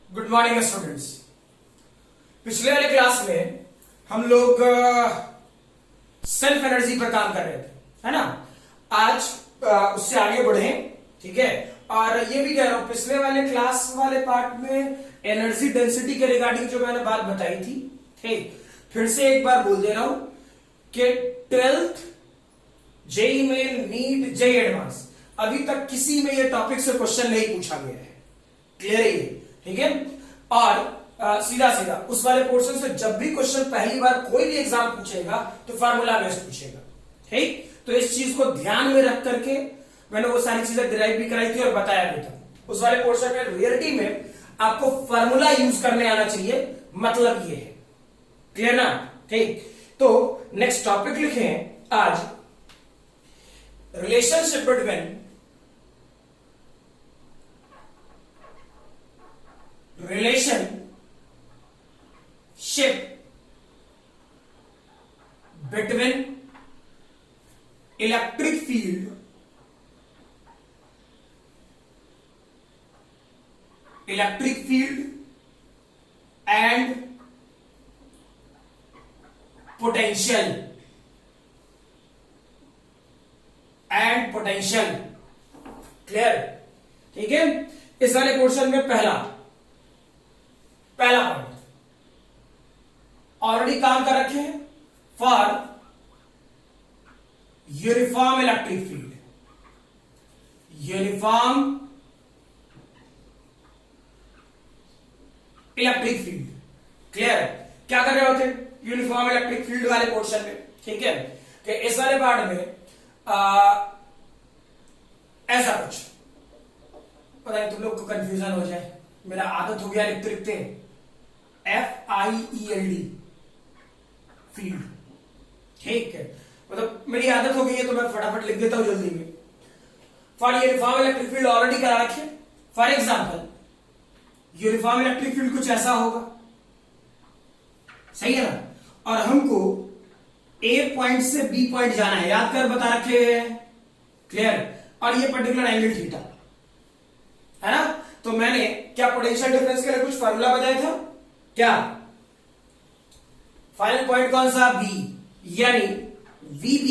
Good morning students. पिछले वाले class में हम लोग सेल्फ एनर्जी पर काम कर रहे थे, है ना। आज उससे आगे बढ़े, ठीक है। और ये भी कह रहा हूं, पिछले वाले क्लास वाले पार्ट में एनर्जी डेंसिटी के रिगार्डिंग जो मैंने बात बताई थी, ठीक, फिर से एक बार बोल दे रहा हूं कि 12th JEE Main, NEET, JEE Advance, अभी तक किसी में ये टॉपिक से क्वेश्चन नहीं पूछा गया है। क्लियर है ये, ठीक है। और सीधा सीधा उस वाले पोर्शन से जब भी क्वेश्चन पहली बार कोई भी एग्जाम पूछेगा तो फार्मूला बेस्ड पूछेगा, ठीक। तो इस चीज को ध्यान में रख करके मैंने वो सारी चीजें डिराइव भी कराई थी और बताया भी था। उस वाले पोर्शन में रियलिटी में आपको फार्मूला यूज करने आना चाहिए, मतलब ये है। क्लियर ना, ठीक। तो नेक्स्ट टॉपिक लिखें आज, relationship between electric field and potential clear, ठीक है। इस वाले पोर्शन में पहला पॉइंट ऑलरेडी काम कर रखे हैं, for uniform electric field, clear. क्या कर रहे होते यूनिफॉर्म इलेक्ट्रिक फील्ड वाले पोर्शन में, ठीक है। कि इस वाले पार्ट में ऐसा कुछ, पता नहीं तुम लोग को कंफ्यूजन हो जाए, मेरा आदत हो गया लिखते लिखते FIELD फील्ड, ठीक है। मतलब मेरी आदत हो गई है तो मैं फटाफट लिख देता हूं जल्दी में। For uniform electric field already करा रखे। For example uniform electric field कुछ ऐसा होगा, सही है ना। और हमको A पॉइंट से B पॉइंट जाना है, याद कर बता रखे हैं, क्लियर। और ये पर्टिकुलर एंगल थीटा है ना। तो मैंने क्या पोटेंशियल डिफरेंस के लिए कुछ फार्मूला बताया था, क्या फाइनल पॉइंट कौन सा, B, यानी VB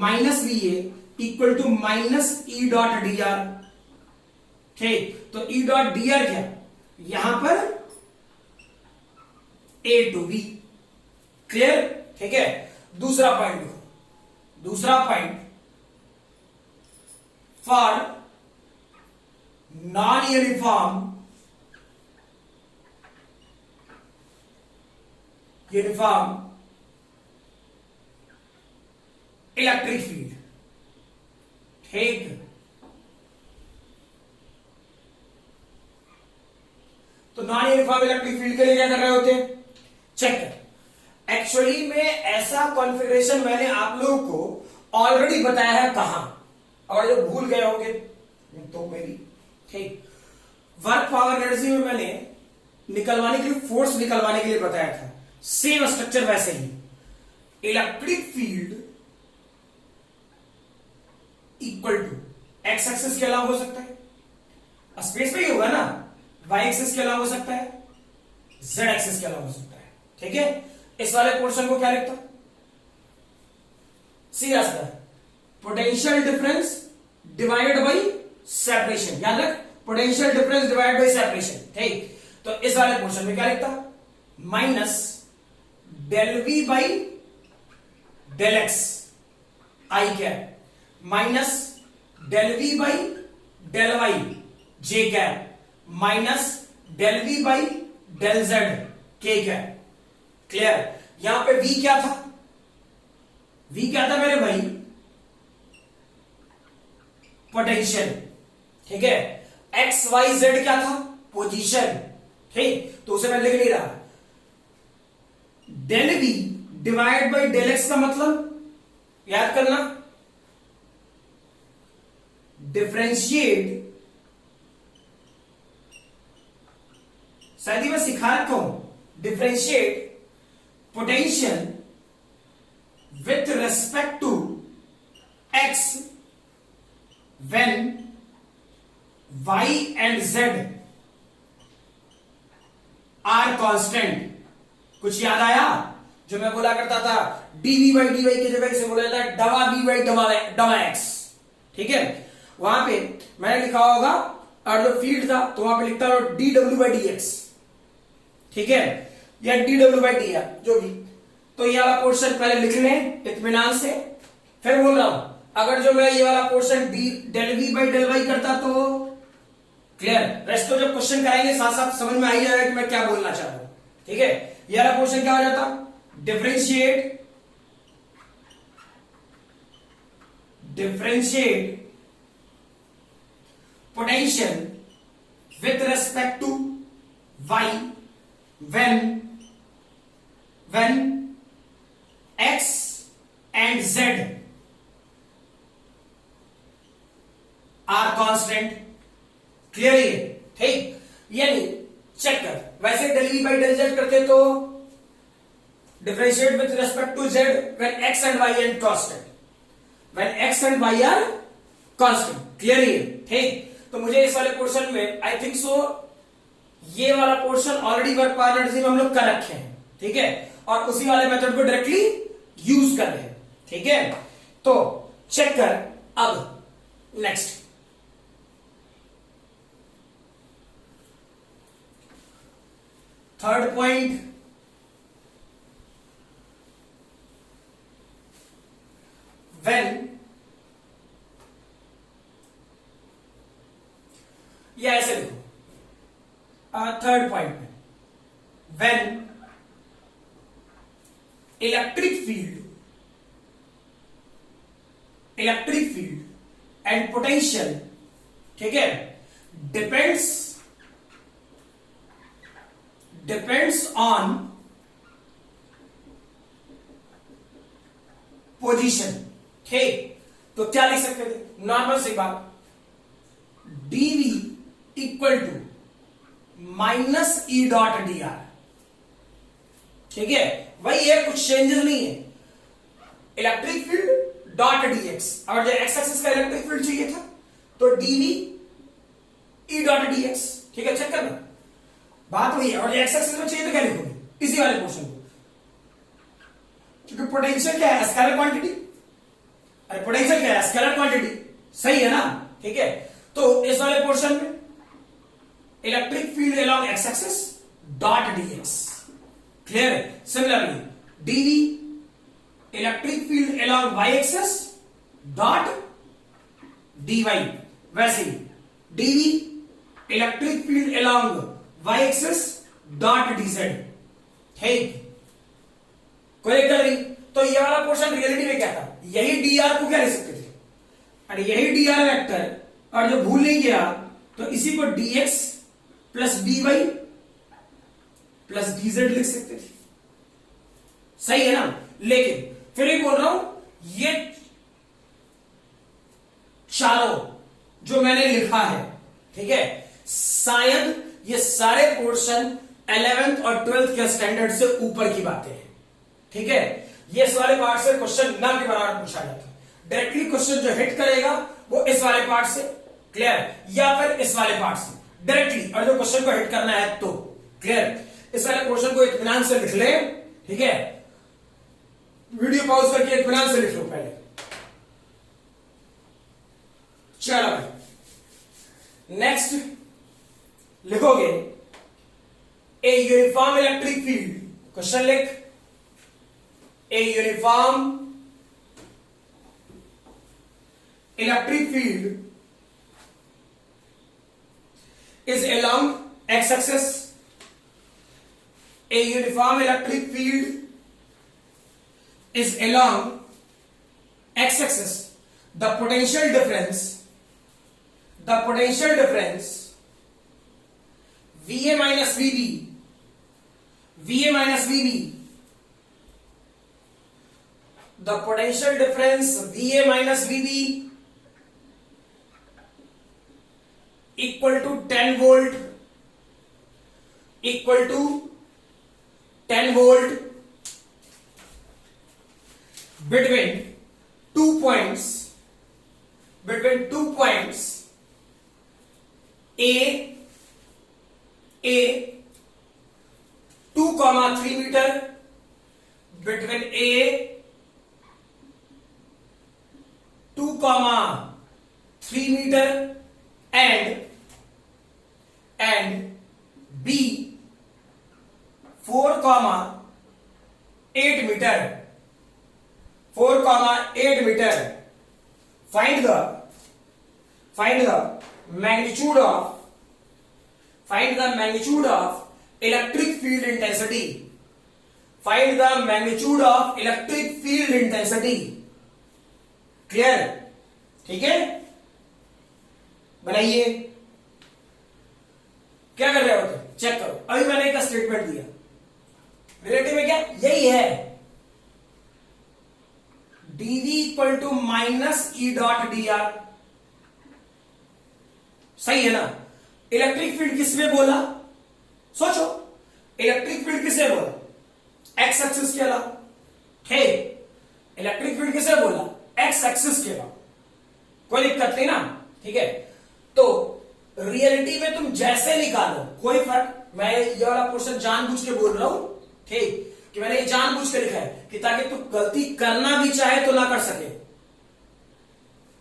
minus VA equal to minus E dot dr, ठीक। तो E डॉट dr क्या, यहां पर A टू B, क्लियर, ठीक है। दूसरा पॉइंट देखो, दूसरा point for non uniform electric field, ठीक। तो नॉन यूनिफॉर्म इलेक्ट्रिक फील्ड के लिए क्या कर रहे होते, चेक कर। एक्चुअली में ऐसा कॉन्फ़िगरेशन मैंने आप लोगों को ऑलरेडी बताया है, कहां, और जो भूल गए होंगे तो मेरी, ठीक। वर्क पावर एनर्जी में मैंने निकलवाने के लिए, फोर्स निकलवाने के लिए बताया था, सेम स्ट्रक्चर वैसे ही। Electric field equal to X axis के अलावा हो सकता है, स्पेस में ही होगा ना, वाई एक्सिस के अलावा हो सकता है, जेड एक्सिस के अलावा हो सकता है, ठीक है। इस वाले पोर्शन को क्या लिखता, सीधा सीधा potential difference divided by separation, याद रख, potential difference divided by separation, ठीक। तो इस वाले पोर्शन में क्या लिखता, minus del V by del X I cap, minus del V by del Y J cap, minus del V by del Z K cap, clear. यहां पे V क्या था, V क्या था मेरे भाई, पोटेंशियल, ठीक है। एक्स वाई जेड क्या था, पोजीशन, ठीक। तो उसे मैं लिख नहीं रहा। Del V divide by del X का मतलब याद करना, डिफरेंशिएट, शायद ही मैं सिखा रखा हूं, differentiate potential with respect to x when y and z constant. कुछ याद आया? जो मैं बोला करता था डीवी बाई डी वाई की जगह इसे बोला जाता है डवा बी बाई डवा एक्स। ठीक है, वहां पे मैंने लिखा होगा, और जो फील्ड था तो वहां पे लिखता हो D W by D X. ठीक है, या D W by D are, जो भी। तो ये वाला पोर्शन पहले लिख लें इत्मीनान से। फिर बोल रहा हूं, अगर जो मैं ये वाला portion D del V by del Y करता तो क्लियर। रेस्ट तो जब क्वेश्चन कराएंगे साथ साथ समझ में आ ही जाएगा कि मैं क्या बोलना चाह रहा हूं। ठीक है, ये वाला पोर्शन क्या हो जाता? differentiate potential with respect to y when x and z are constant। Clear है? ठीक, यानी चेक कर, वैसे del V by del Z करते तो differentiate with respect to z when x and y are constant, when x and y are constant। Clear है? ठीक, तो मुझे इस वाले पोर्शन में आई थिंक सो ये वाला portion already work power energy में हम लोग कर रखे हैं। ठीक है, और उसी वाले मेथड को डायरेक्टली यूज कर रहे हैं। ठीक है, तो चेक कर। अब नेक्स्ट थर्ड पॉइंट, when या ऐसे लिखो थर्ड पॉइंट में, when electric field and potential, ठीक है, depends on पोजीशन। ठीक, तो क्या लिख सकते थे? नॉर्मल सी बात, DV equal to minus E dot D R. ठीक है, वही है, कुछ चेंजेस नहीं है। Electric field dot D X, और जो एक्स एक्सिस का इलेक्ट्रिक फील्ड चाहिए था तो DV E dot D X. ठीक है, चेक करना, बात वही है। और एक्स एक्सिस में चाहिए तो क्या लिखोगे? इसी वाले पोर्शन को, क्योंकि पोटेंशियल क्या है? Scalar quantity. अरे पोटेंशियल क्या है? Scalar quantity. सही है ना? ठीक है, तो इस वाले पोर्शन में electric field along X axis dot dx. Clear है? Similarly dv electric field along Y axis dot dy. वैसे ही dv electric field along Y axis dot dz. ठीक, कोई दिक्कत नहीं। तो ये वाला पोर्शन रियलिटी में क्या था? यही डी आर को क्या लिख सकते थे? और यही डी आर वेक्टर, और जो भूल नहीं गया तो इसी को D X plus D Y plus D Z लिख सकते थे। सही है ना? लेकिन फिर भी बोल रहा हूं, ये चारों जो मैंने लिखा है, ठीक है, शायद ये सारे पोर्शन 11th और 12th के स्टैंडर्ड से ऊपर की बातें हैं। ठीक है, ये इस वाले पार्ट से क्वेश्चन न के बराबर पूछा जाता है। डायरेक्टली क्वेश्चन जो हिट करेगा वो इस वाले पार्ट से, क्लियर, या फिर इस वाले पार्ट से डायरेक्टली। और जो क्वेश्चन को हिट करना है तो क्लियर, इस वाले क्वेश्चन को इत्मीनान से लिख ले। ठीक है, वीडियो पॉज करके इत्मीनान से लिख लो पहले। चलो भाई, नेक्स्ट लिखोगे a uniform electric field. Question लिख, a uniform electric field is along x-axis. A uniform electric field is along x-axis. The potential difference VA minus VB, the potential difference VA minus VB equal to 10 volt between 2 points A 2,3 metre between A 2,3 metre and B 4,8 metre 4,8 metre find the magnitude of electric field intensity. Find the magnitude of electric field intensity. Clear? ठीक है, बनाइए। क्या कर रहे हो तुम? Check करो। अभी मैंने एक स्टेटमेंट दिया, रिलेटिव में क्या यही है, dv equal to minus E dot D R. सही है ना? इलेक्ट्रिक फील्ड किसमें बोला? सोचो, इलेक्ट्रिक फील्ड किसे बोला? एक्स एक्सिस के अलावा। ठीक, इलेक्ट्रिक फील्ड किसे बोला? एक्स एक्सिस के अलावा। कोई दिक्कत नहीं ना? ठीक है, तो रियलिटी में तुम जैसे निकालो कोई फर्क, मैं ये वाला पोर्शन जानबूझ के बोल रहा हूं, ठीक, कि मैंने ये जानबूझ के लिखा है कि ताकि तुम गलती करना भी चाहे तो ना कर सके।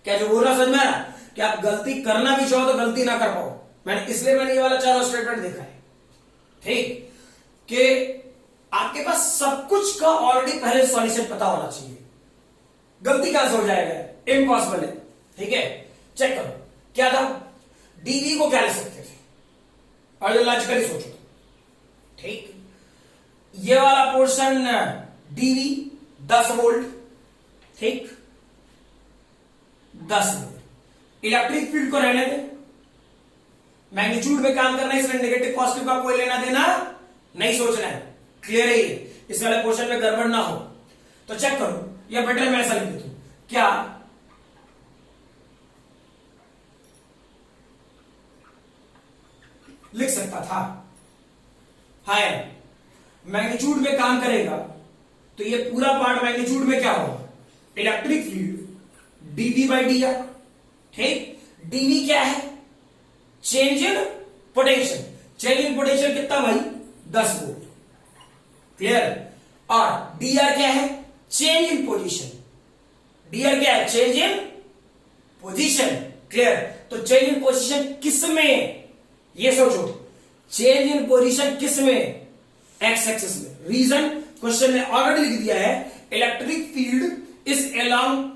क्या जो बोल रहा समझ में आ रहा? कि आप गलती करना भी चाहो तो गलती ना कर पाओ। इसलिए मैंने ये वाला चारों स्टेटमेंट देखा है, ठीक, कि आपके पास सब कुछ का ऑलरेडी पहले सॉल्यूशन पता होना चाहिए। गलती कहां से हो जाएगा? इम्पॉसिबल है। ठीक है, चेक करो क्या था। डीवी को क्या लिख सकते थे? और जो लॉजिकली सोचो, ठीक, ये वाला पोर्शन डीवी 10 वोल्ट, ठीक, 10 वोल्ट। इलेक्ट्रिक फील्ड को रहने दे, मैग्नीट्यूड में काम करना है, इसलिए नेगेटिव पॉजिटिव का कोई लेना देना नहीं सोचना है। क्लियर है ये? इस वाले पोर्शन में गड़बड़ ना हो। तो चेक करो, या बेटर मैं ऐसा लिख देता हूं, क्या लिख सकता था? हाँ यार, मैग्नीट्यूड में काम करेगा तो ये पूरा पार्ट मैग्नीट्यूड में क्या होगा? Electric field DV by D R. ठीक, डीवी क्या है? Change in potential. Change in potential कितना भाई? 10 वोल्ट। क्लियर? और डी आर क्या है? Change in position. D R क्या है? Change in position. क्लियर? तो चेंज इन पोजीशन किस में? ये सोचो, चेंज इन पोजीशन किस में? एक्स एक्सिस में। रीजन क्वेश्चन ने ऑलरेडी लिख दिया है, electric field is along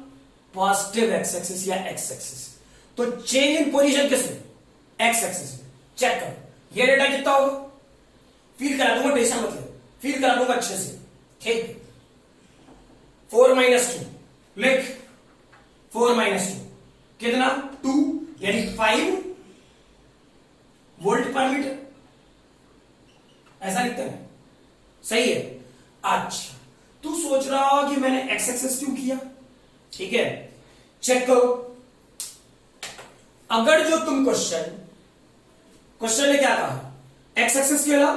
positive X axis या एक्स एक्सिस। तो चेंज इन पोजीशन किस में? एक्स एक्सिस में। चेक करो, ये डेटा कितना होगा? फील करा दूंगा, टेंशन मत लो, फील करा दूंगा अच्छे से। ठीक, 4 - 2 लिख, 4 - 2 कितना? 2, यानी 5 वोल्ट पर मीटर। ऐसा लिखते हैं, सही है? अच्छा, तू सोच रहा हो कि मैंने एक्स एक्सिस क्यों किया? ठीक है, चेक करो, अगर जो तुम क्वेश्चन ने क्या कहा? एक्स एक्सिस के अलावा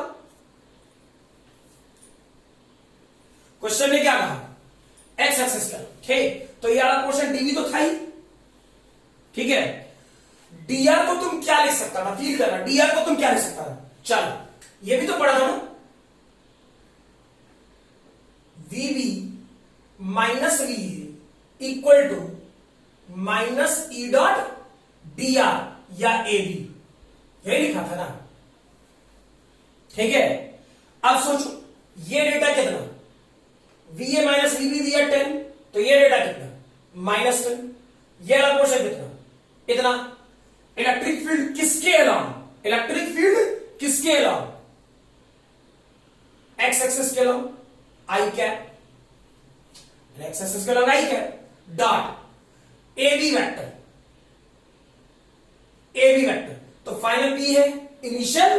क्वेश्चन ने क्या कहा? एक्स एक्सिस के अलावा। ठीक, तो ये वाला पोर्शन डीवी तो था ही। ठीक है, डीआर को तुम क्या लिख सकता था? फील करना, डीआर को तुम क्या लिख सकता था? चलो, ये भी तो पढ़ा था ना, VB minus V equal to minus E dot D R या ए बी। यही लिखा था ना? ठीक है, अब सोचो, ये डेटा कितना? वी ए माइनस वीबी दिया 10, तो ये डेटा कितना? -10। ये वाला पोर्शन कितना? इतना। इलेक्ट्रिक फील्ड किसके अलावा? इलेक्ट्रिक फील्ड किसके अलावा? एक्स एक्सिस के अलावा आई कैप। एक्स एक्सिस के अलावा i cap dot A B vector. A B vector, तो फाइनल बी है, इनिशियल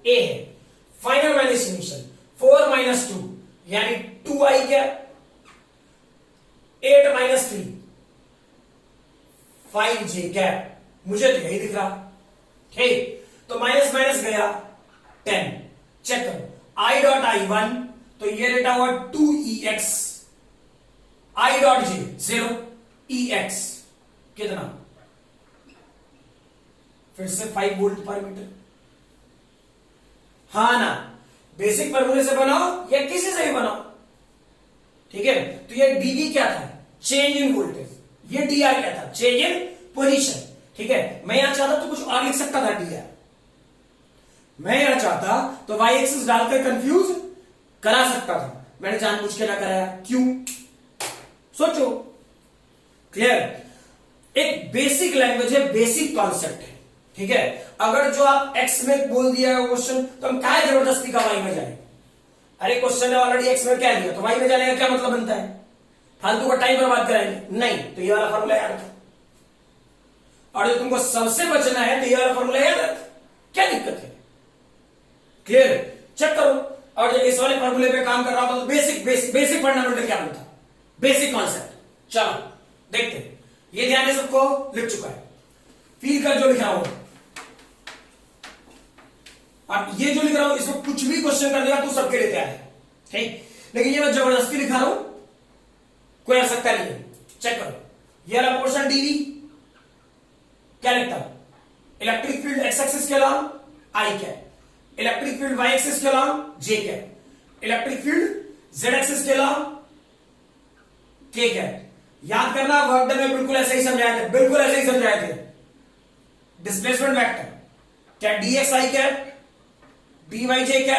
ए है, फाइनल माइनस इनिशियल। 4 - 2 यानी 2 आई कैप, 8 - 3 5 जे कैप। मुझे तो यही दिख रहा। ठीक, तो माइनस माइनस गया 10। चेक करो, आई डॉट आई 1, तो ये डेटा हुआ 2EX, आई डॉट जे 0, EX कितना? फिर से 5 वोल्ट पर मीटर। हाँ ना, बेसिक फॉर्मूले से बनाओ या किसी से भी बनाओ, ठीक है। तो ये डीवी क्या था, चेंज इन वोल्टेज, ये डीआर क्या था, चेंज इन पोजीशन, ठीक है। मैं यहां चाहता तो कुछ और लिख सकता था डीआर, मैं यहां चाहता तो वाई एक्सिस डालकर कंफ्यूज करा सकता था, मैंने जानबूझ के ना कराया, क्यों, सोचो। क्लियर, एक बेसिक लैंग्वेज है, बेसिक कॉन्सेप्ट है, ठीक है। अगर जो आप एक्स में बोल दिया है क्वेश्चन, तो हम क्या जबरदस्ती का वाई में जाए, अरे क्वेश्चन ने ऑलरेडी एक्स में क्या दिया तो वाई में जाने का क्या मतलब बनता है, फालतू का टाइम बर्बाद कराएंगे, नहीं। तो ये वाला फॉर्मूला याद रखो, और जो तुमको सबसे बचना है तो ये वाला फॉर्मूला याद रख, क्या दिक्कत है, क्लियर, चेक करो। और जब इस वाले फॉर्मूले पे काम कर रहा था तो बेसिक फंडामेंटल क्या बनता, बेसिक कॉन्सेप्ट। चलो देखते हैं, ये ध्यान है सबको, लिख चुका है, फील कर जो लिखा हो, अब ये जो लिख रहा हूं इसमें कुछ भी क्वेश्चन कर देगा तो सबके लिए तैयार है, ठीक। लेकिन ये मैं जबरदस्ती लिखा रहा हूं, कोई आ सकता नहीं है, चेक करो। ये वाला पोर्शन डीवी क्या लिखता हूं, इलेक्ट्रिक फील्ड एक्स एक्सिस के अलावा आई क्या, इलेक्ट्रिक फील्ड वाई एक्सिस के अलावा जे क्या, इलेक्ट्रिक फील्ड जेड एक्सिस के अलावा के क्या। याद करना, वर्क डन में बिल्कुल ऐसे ही समझाए थे, बिल्कुल ऐसे ही समझाए थे। डिस्प्लेसमेंट वेक्टर क्या, डीएक्स आई क्या, डी वाई जे क्या,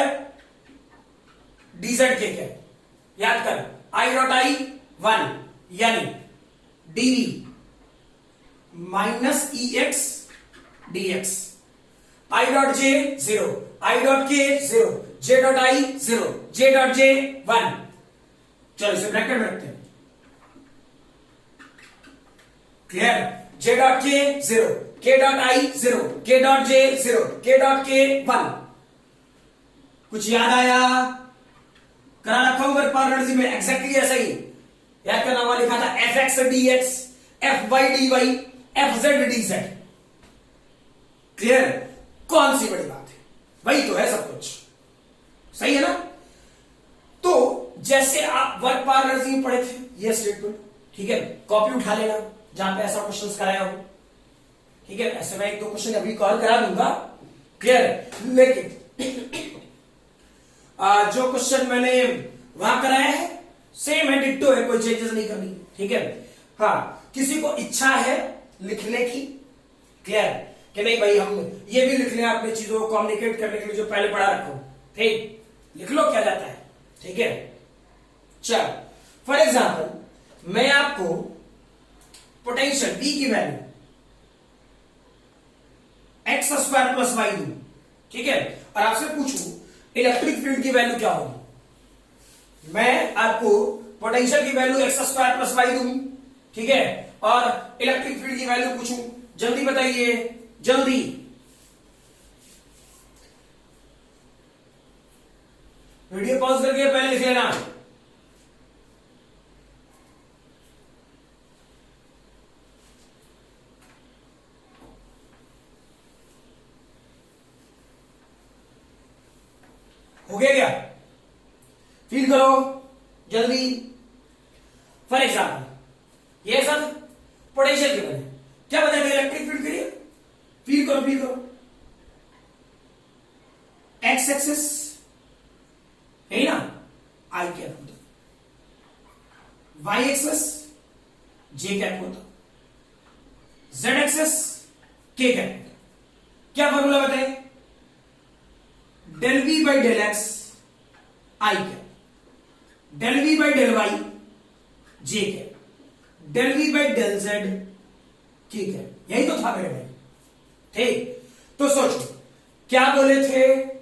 डीजेड के क्या, याद कर, आई डॉट आई 1 यानी DV minus E X DX, I dot J 0, I dot K 0, J dot I 0, J dot J 1। चलो इसे ब्रैकेट में रखते हैं, क्लियर, जे डॉट के 0, के डॉट आई 0, के डॉट जे 0, के डॉट के 1। कुछ याद आया, करा रखा हूं पावर में, एक्जैक्टली ऐसा ही याद करना, हुआ लिखा था F X D X, F Y D Y, F Z D Z, clear, कौन सी बड़ी बात है, वही तो है सब कुछ, सही है ना। तो जैसे आप वर्क पावर एनर्जी में पढ़े थे ये स्टेटमेंट, ठीक है, कॉपी उठा लेना जहां पे ऐसा क्वेश्चन कराया हो, ठीक है। ऐसे मैं एक दो क्वेश्चन अभी कॉल करा दूंगा, क्लियर। लेकिन जो क्वेश्चन मैंने वहां कराया है सेम है, डिट्टो है, कोई चेंजेस नहीं करनी, ठीक है। हाँ, किसी को इच्छा है लिखने की, क्लियर, कि नहीं भाई हम ये भी लिख लें अपनी चीजों को कम्युनिकेट करने के लिए जो पहले पढ़ा रखो, ठीक, लिख लो क्या जाता है, ठीक है। चल फॉर एग्जाम्पल मैं आपको पोटेंशियल V की value X square plus Y दूं, ठीक है, और आपसे पूछूं इलेक्ट्रिक फील्ड की वैल्यू क्या होगी, मैं आपको पोटेंशियल की value X square plus Y दूं, ठीक है, और इलेक्ट्रिक फील्ड की वैल्यू पूछूं, जल्दी बताइए, जल्दी, वीडियो पॉज करके पहले लिख लेना। हो गया क्या, फील करो जल्दी। फॉर एग्जाम्पल ये सब पोटेंशियल की वैल्यू क्या बताएगा इलेक्ट्रिक फील्ड के लिए, फील करो, फील करो, एक्स एक्सिस है ना, आई कैप होता, वाई एक्सिस जे कैप होता, जेड एक्सिस के कैप होता। क्या फॉर्मूला बताए, del V by del X I cap, del V by del Y J cap, del V by del Z K cap, यही तो था मेरे भाई, ठीक। तो सोचो क्या बोले थे,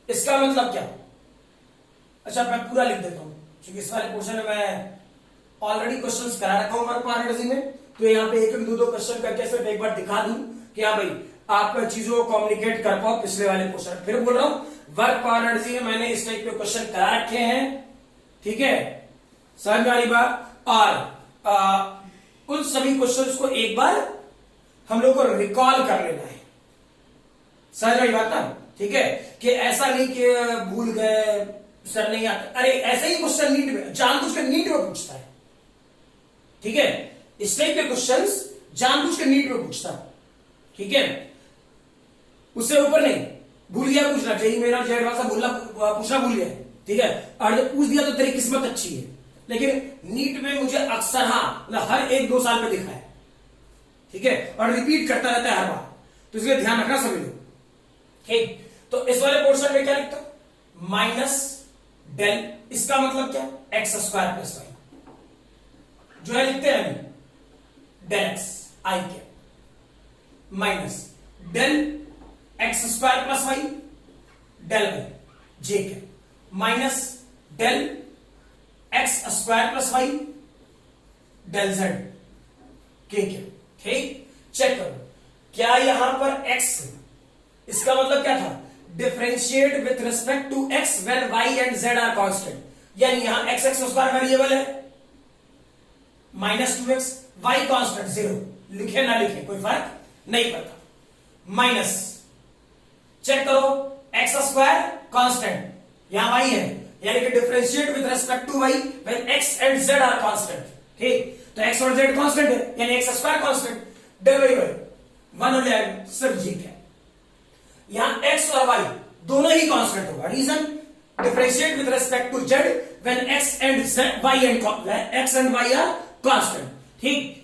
इसका मतलब क्या, अच्छा मैं पूरा लिख देता हूं क्योंकि इस वाले पोर्शन में मैं ऑलरेडी क्वेश्चंस करा रखा हूं वर्क पावर एनर्जी में, तो यहाँ पे एक दो क्वेश्चन करके सिर्फ एक बार दिखा दूं कि हाँ भाई आप चीजों को कम्युनिकेट कर पाओ पिछले वाले क्वेश्चन। फिर बोल रहा हूं वर्क पावर एनर्जी में मैंने इस टाइप के क्वेश्चन करा रखे हैं, ठीक है, समझ वाली बात। और उन सभी क्वेश्चंस को एक बार हम लोग को रिकॉल कर लेना है, समझ वाली बात ना, ठीक है, कि ऐसा नहीं कि भूल गए सर नहीं आता, अरे ऐसे ही क्वेश्चन नीट में जानबूझ के नीट में पूछता है, ठीक है, इस टाइप के क्वेश्चंस जानबूझ के नीट में पूछता है, ठीक है, उससे ऊपर नहीं। भूल गया पूछना, जेई मेरा जेड वाला बोलना पूछना भूल गया, ठीक है, और जब पूछ दिया तो तेरी किस्मत अच्छी है, लेकिन नीट में मुझे अक्सर मतलब हर 1-2 साल में दिखा है, ठीक है, और रिपीट करता रहता है हर बार, तो इसलिए ध्यान रखना सभी लोग, ठीक। तो इस वाले पोर्शन में क्या लिखता हूं, माइनस डेल, इसका मतलब क्या, एक्स स्क्वायर प्लस वाई, जो है लिखते हैं अभी डेल एक्स आई क्या, minus del X square plus Y del Y j क्या, minus del X square plus Y del Z के क्या, ठीक। चेक करो, क्या यहां पर x, इसका मतलब क्या था, differentiate with respect to x when y and z are constant, यानी यहां x स्क्वायर वेरिएबल है, -2x, y कांस्टेंट 0, लिखे ना लिखे कोई फर्क नहीं पड़ता, माइनस, चेक करो x स्क्वायर कांस्टेंट, यहां y है, यानी कि differentiate with respect to y when x and z are constant, ठीक, तो x और z कांस्टेंट है, यानी x square constant, del Y by 1 हो जाएगा, सिर्फ जी क्या, यहां x और y दोनों ही कांस्टेंट होगा, reason differentiate with respect to z when x and y and x and y are constant, ठीक,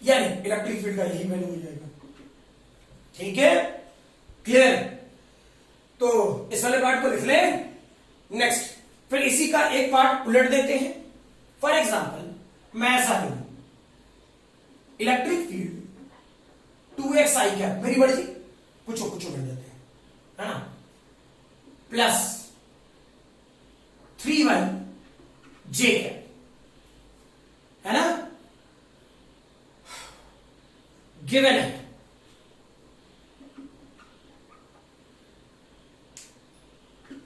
यानी इलेक्ट्रिक फील्ड का यही वैल्यू हो जाएगा, ठीक है, क्लियर। तो इस वाले पार्ट को लिख ले, नेक्स्ट फिर इसी का एक पार्ट उलट देते हैं। फॉर एग्जांपल मैं ऐसा लूं, इलेक्ट्रिक फील्ड 2xi क्या, मेरी मर्जी, कुछ बढ़ जाते हैं, है ना, प्लस 3y j है ना, गिवन है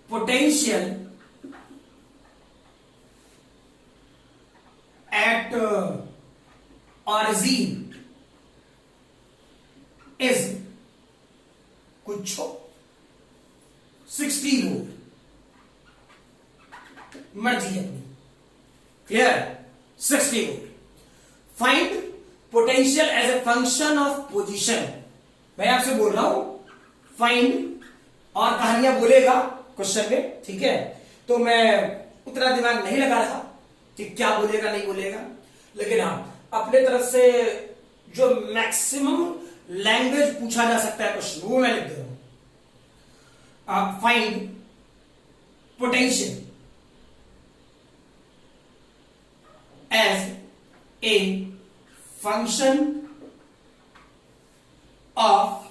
पोटेंशियल एट ऑरिजिन इज कुछ 60 वोल्ट, मर्जी अपनी, clear, 60 volt, find potential as a function of position, मैं आपसे बोल रहा हूं फाइंड, और कहानियां बोलेगा क्वेश्चन में, ठीक है, तो मैं उतना दिमाग नहीं लगा रहा कि क्या बोलेगा नहीं बोलेगा, लेकिन हाँ अपने तरफ से जो मैक्सिमम लैंग्वेज पूछा जा सकता है क्वेश्चन वो मैं लिख दे रहा हूं, find potential as a function of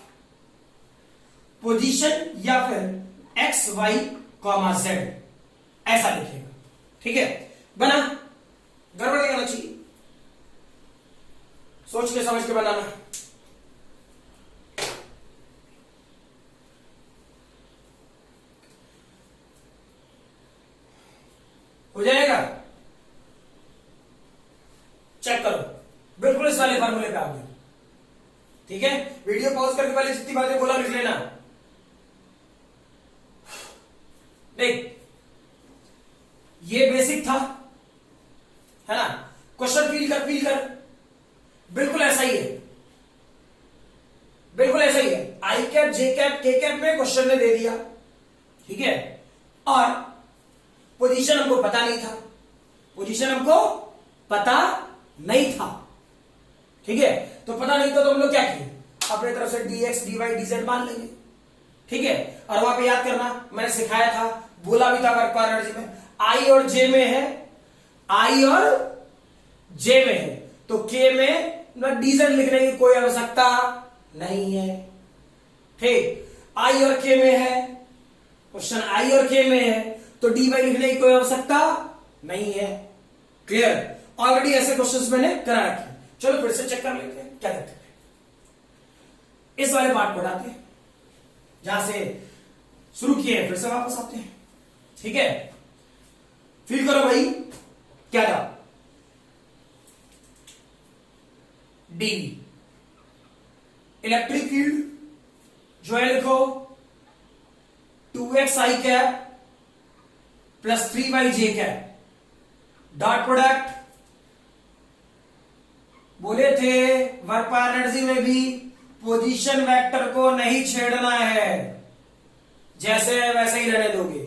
position या फिर एक्स वाई कॉमा जेड, ऐसा लिखेगा, ठीक है, बना, गड़बड़ नहीं होना चाहिए, सोच के समझ के बनाना, हो जाएगा, चेक करो, बिल्कुल इस वाले फॉर्मूले पे आ गया, ठीक है, वीडियो पॉज करके पहले जितनी बातें बोला लिख लेना, देख ये बेसिक था, है ना, क्वेश्चन फील कर, बिल्कुल ऐसा ही है, बिल्कुल ऐसा ही है, आई कैप जे कैप के कैप में क्वेश्चन ने दे दिया, ठीक है, और पोजीशन हमको पता नहीं था, ठीक है, तो पता नहीं था तो हम लोग क्या किए, अपने तरफ से dx dy dz मान लेंगे, ठीक है, और वहां पे याद करना मैंने सिखाया था, बोला भी था वर्क पर एनर्जी में, I और J में है, तो K में dz लिखने की कोई आवश्यकता नहीं है, ठीक, I और K में है, क्वेश्चन I और K में है, तो dy लिखने की कोई आवश्यकता नहीं है, क्लियर, ऑलरेडी ऐसे क्वेश्चंस मैंने करा रखे, चलो फिर से चेक कर लेते हैं क्या देखते हैं, इस वाले पार्ट को हटाते हैं, जहां से शुरू किए हैं फिर से वापस आते हैं, ठीक है, फील करो भाई क्या था, डी इलेक्ट्रिक फील्ड जो है लिखो 2xi cap plus 3/j cap dot product. बोले थे वर्क पावर एनर्जी में भी पोजीशन वेक्टर को नहीं छेड़ना है, जैसे है वैसे ही रहने दोगे।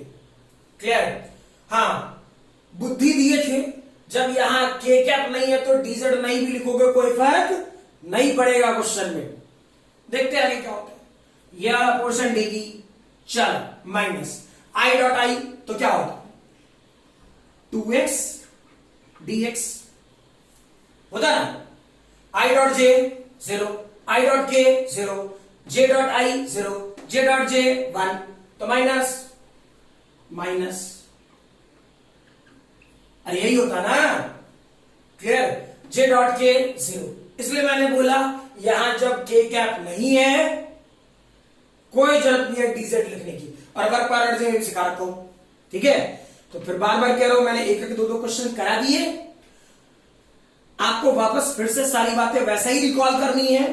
क्लियर? हाँ, बुद्धि दिए थे जब यहां के कैप नहीं है तो डीजेड नहीं भी लिखोगे कोई फर्क नहीं पड़ेगा क्वेश्चन में। देखते हैं आगे क्या होता है। ये वाला पोर्शन देगी, चल माइनस आई डॉट आई तो क्या होता है 2x dx होता ना। आई dot J 0, I dot K 0, J dot I 0, J dot J 1 तो माइनस माइनस, अरे यही होता ना। क्लियर? जे डॉट के 0, इसलिए मैंने बोला यहां जब के कैप नहीं है कोई जरूरत नहीं है डीजेड लिखने की, और वर्क पावर एनर्जी में सिखा रखा हूं। ठीक है, तो फिर बार बार कह रहा हूं, मैंने एक एक दो क्वेश्चन करा दिए, आपको वापस फिर से सारी बातें वैसा ही रिकॉल करनी है।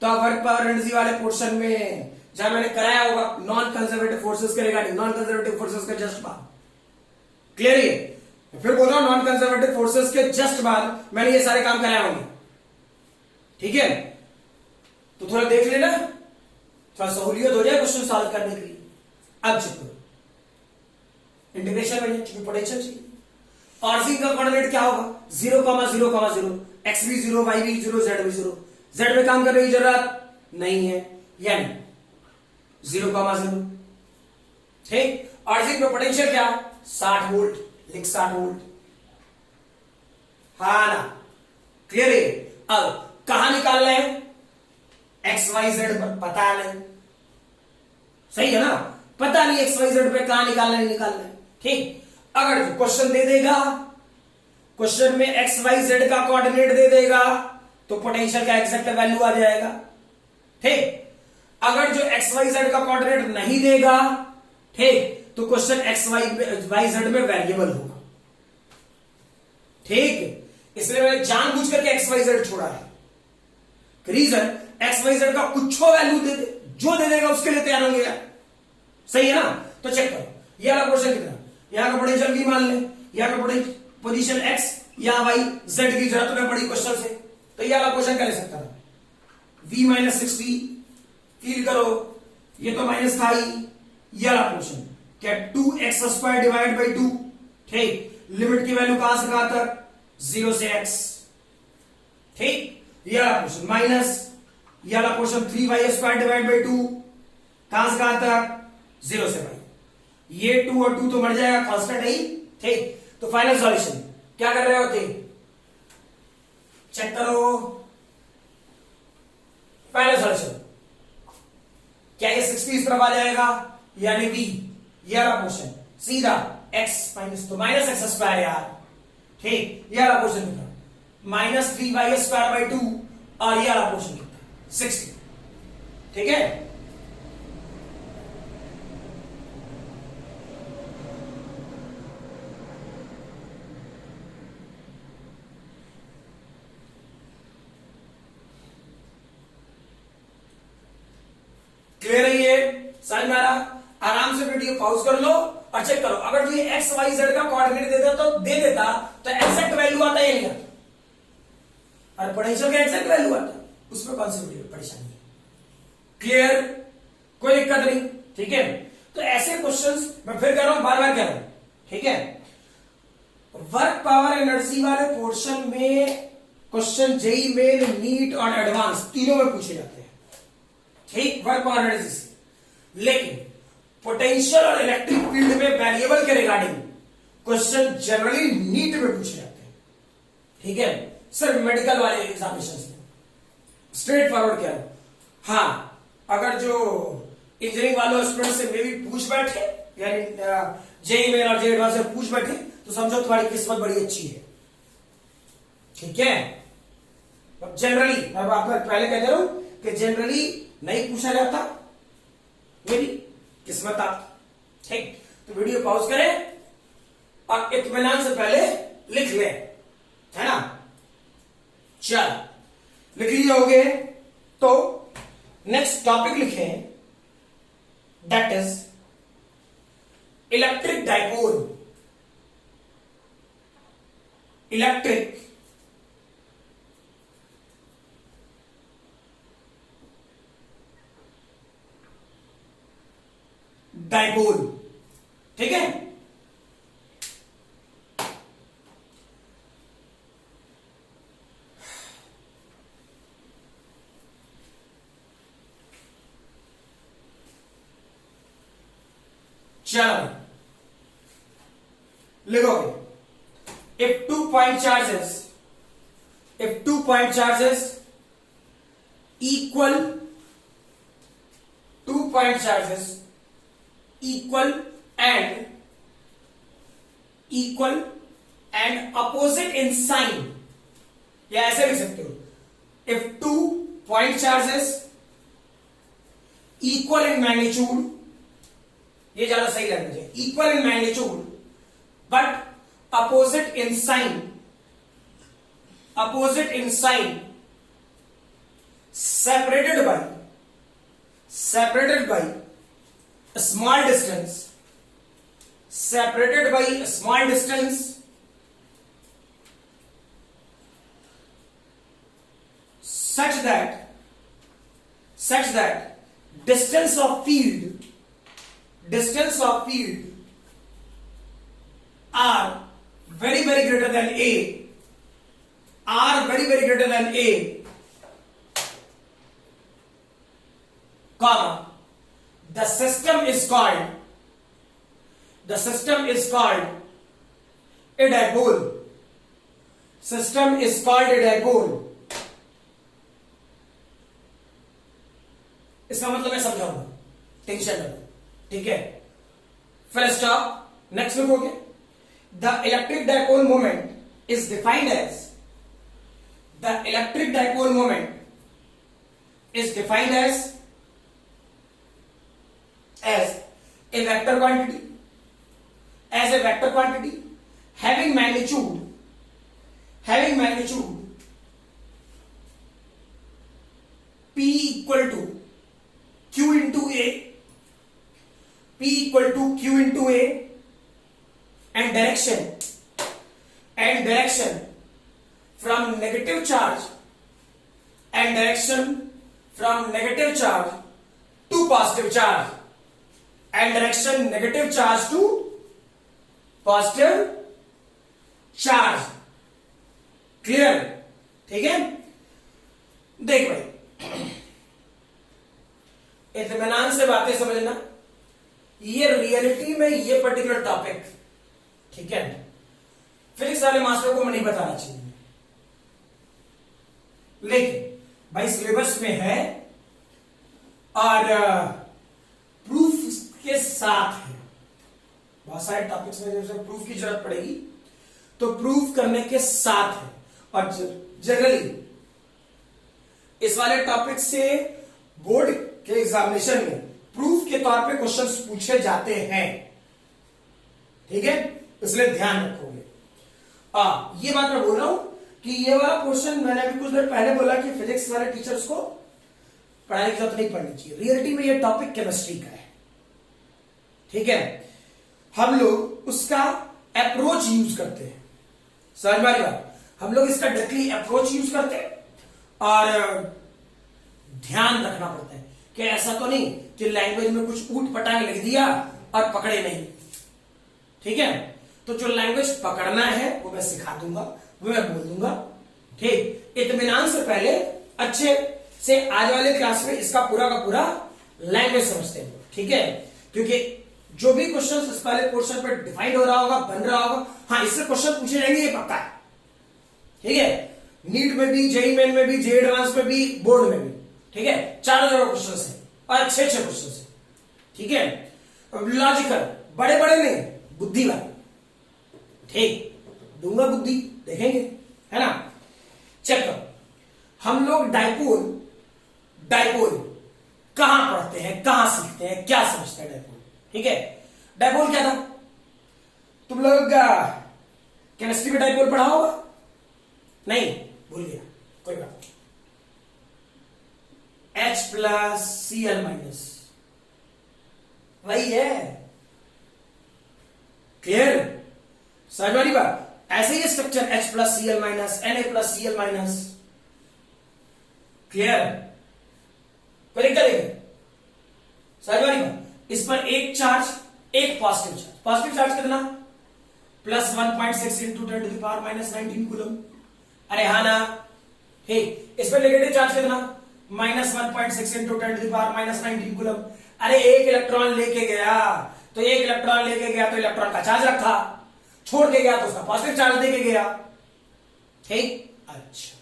तो आप वर्क पावर एनर्जी वाले पोर्शन में जहां मैंने कराया होगा नॉन कंजर्वेटिव फोर्सेस के रिगार्डिंग, नॉन कंजर्वेटिव फोर्सेस का जस्ट बाद। क्लियर है? फिर बोल रहा हूं नॉन कंजर्वेटिव फोर्सेस के जस्ट बाद मैंने ये सारे काम कराए होंगे। ठीक है, तो थोड़ा देख लेना, थोड़ा सहूलियत हो जाए क्वेश्चन सॉल्व करने के लिए। अब चुप इंटीग्रेशन में क्योंकि पोटेंशियल चाहिए। ऑरिजिन का कोऑर्डिनेट क्या होगा 0,0,0, एक्स भी 0, वाई भी 0, जेड भी 0। जेड में काम करने की जरूरत नहीं है, यानी 0,0। ठीक, ऑरिजिन में पोटेंशियल क्या 60 वोल्ट, लिख 60 वोल्ट। हाँ ना, क्लियर है? अब कहां निकालना है एक्स वाई जेड पर पता नहीं, सही है ना, पता नहीं एक्स वाई जेड पे कहां निकालना है, नहीं निकालना है। ठीक, अगर क्वेश्चन दे देगा, क्वेश्चन में एक्स वाई जेड का कोऑर्डिनेट दे देगा तो पोटेंशियल का एग्जैक्ट वैल्यू आ जाएगा। ठीक, अगर जो एक्स वाई जेड का कोऑर्डिनेट नहीं देगा, ठीक, तो क्वेश्चन एक्स वाई जेड में वेरिएबल होगा। ठीक, इसलिए मैंने जानबूझ करके एक्स वाई जेड छोड़ा है। रीजन एक्स वाई जेड का कुछ वैल्यू दे दे, जो दे देगा उसके लिए तैयार होंगे यार, सही है ना। तो चेक करो, यह वाला क्वेश्चन कितना, यहां का पोटेंशियल भी मान ले, यहां का पोजीशन एक्स या वाई जेड की जरूरत में पड़ी क्वेश्चन से, तो यह वाला क्वेश्चन क्या ले सकता था v माइनस 60। फील करो, ये तो माइनस था ही। यह वाला क्वेश्चन क्या 2x² डिवाइड बाई 2। ठीक, लिमिट की वैल्यू कहां से कहां तक 0 से x। ठीक, यह वाला क्वेश्चन माइनस, यह वाला क्वेश्चन 3y² डिवाइड बाई 2 कहां से कहां तक 0 से भाई, ये 2 और 2 तो मर जाएगा, कांस्टेंट है ही। ठीक, तो फाइनल सॉल्यूशन क्या कर रहे होते, चेक करो फाइनल सॉल्यूशन क्या, ये 60 इस तरफ आ जाएगा, यानी v, ये वाला क्वेश्चन सीधा x माइनस, तो माइनस एक्स स्क्वायर यार। ठीक, ये वाला क्वेश्चन कितना माइनस 3y² बाई 2, और ये वाला क्वेश्चन कितना 60। ठीक है, क्लियर है? ये समझ में आ रहा? आराम से वीडियो पॉज कर लो और चेक करो, अगर जो ये एक्स वाई जेड का कोऑर्डिनेट दे देता तो एग्जैक्ट वैल्यू आता है या नहीं आता, और पोटेंशियल का एग्जैक्ट वैल्यू आता, उसमें कौन सी वीडियो परेशानी है? क्लियर, कोई दिक्कत नहीं। ठीक है, तो ऐसे क्वेश्चंस मैं फिर कह रहा हूं, बार बार कह रहा हूं। ठीक है, वर्क पावर एनर्जी वाले पोर्शन में क्वेश्चन जेई मेन, नीट और एडवांस तीनों में पूछे जाते हैं। ठीक, वर्क पावर एनर्जी से, लेकिन पोटेंशियल और इलेक्ट्रिक फील्ड में वेरिएबल के रिगार्डिंग क्वेश्चन जनरली नीट में पूछे जाते हैं। ठीक है, सिर्फ मेडिकल वाले एग्जामिनेशन में स्ट्रेट फॉरवर्ड कह रहा हूं। हाँ, अगर जो इंजीनियरिंग वालों स्टूडेंट से मे भी पूछ बैठे, यानी जेई मेन और जेई एडवांस से पूछ बैठे, तो समझो तुम्हारी किस्मत बड़ी अच्छी है। ठीक है, अब जनरली अब आपको पहले कह दे रहा हूं कि जनरली नहीं पूछा जाता, मेरी किस्मत आप। ठीक, तो वीडियो पॉज करें और इत्मीनान से पहले लिख लें, है ना। चल लिख लिए होगे तो नेक्स्ट टॉपिक लिखें, that is electric dipole. Electric dipole. ठीक है, चलो लिखोगे if 2 point charges equal 2 point charges equal and opposite in sign, या ऐसे लिख सकते हो if 2 point charges equal in magnitude, ये ज्यादा सही लैंग्वेज है, equal in magnitude but opposite in sign, separated by a small distance, such that distance of field are very greater than a, comma, the system is called a dipole. इसका मतलब मैं समझाऊंगा, tension लो। ठीक है, फिर stop. Next लिखोगे the electric dipole moment is defined as a vector quantity having magnitude P equal to Q into A and direction from negative charge to positive charge and direction negative charge to positive charge। Clear? ठीक है, देख भाई इत्मीनान से बातें समझना, ये reality में ये पर्टिकुलर टॉपिक, ठीक है, फिजिक्स वाले मास्टर को नहीं बताना चाहिए, लेकिन भाई सिलेबस में है और प्रूफ के साथ है। बहुत सारे टॉपिक्स में जब प्रूफ की जरूरत पड़ेगी तो प्रूफ करने के साथ है, और जनरली इस वाले टॉपिक से बोर्ड के एग्जामिनेशन में प्रूफ के तौर पे क्वेश्चंस पूछे जाते हैं। ठीक है, इसलिए ध्यान रखोगे। ये बात मैं बोल रहा हूं कि ये वाला क्वेश्चन मैंने अभी कुछ देर पहले बोला कि फिजिक्स वाले टीचर्स को पढ़ाई की जरूरत नहीं पड़नी चाहिए। रियलिटी में ये टॉपिक केमिस्ट्री का है। ठीक है, हम लोग उसका अप्रोच यूज करते हैं, समझ में आ रही बात? हम लोग इसका डायरेक्टली अप्रोच यूज करते हैं और ध्यान रखना पड़ता है कि ऐसा तो नहीं कि लैंग्वेज में कुछ ऊट पटांग लिख दिया और पकड़े नहीं। ठीक है, तो जो लैंग्वेज पकड़ना है वो मैं सिखा दूंगा, वो मैं बोल दूंगा। ठीक, इत्मीनान से पहले अच्छे से आज वाले क्लास में इसका पूरा का पूरा लैंग्वेज समझते हैं। ठीक है, क्योंकि जो भी क्वेश्चन इस वाले पोर्शन पर डिफाइंड हो रहा होगा, बन रहा होगा, हाँ इससे क्वेश्चन पूछे जाएंगे, ये पक्का है। ठीक है, नीट में भी, जेईई मेन में भी, जेईई एडवांस में भी, बोर्ड में भी। ठीक है, 4 क्वेश्चन है और अच्छे क्वेश्चन है। ठीक है, लॉजिकल, बड़े नहीं, बुद्धि वाले। ठीक, दूंगा बुद्धि, देखेंगे, है ना। चेक करो, हम लोग डाइपोल कहां पढ़ते हैं, कहां सीखते हैं, क्या समझते हैं डाइपोल। ठीक है, डाइपोल क्या था? तुम लोग केमिस्ट्री में डाइपोल पढ़ा होगा? नहीं, भूल गया, कोई बात नहीं। H+Cl- वही है। क्लियर? समझ वाली बात? ऐसे ही structure H plus Cl minus Na plus Cl minus. Clear? कोई दिक्कत है? समझ वाली बात? इस पर एक चार्ज, एक पॉजिटिव चार्ज। पॉजिटिव चार्ज कितना? Plus 1.6 into 10 to the power minus 19 coulomb. अरे हाँ ना? हे, इस पर नेगेटिव चार्ज कितना? Minus 1.6 into 10 to the power minus 19 coulomb. अरे एक इलेक्ट्रॉन लेके गया, तो एक इलेक्ट्रॉन लेके गया तो इलेक्ट्रॉन का चार्ज रखा, छोड़ के गया तो उसका पॉजिटिव चार्ज देके गया। ठीक? अच्छा,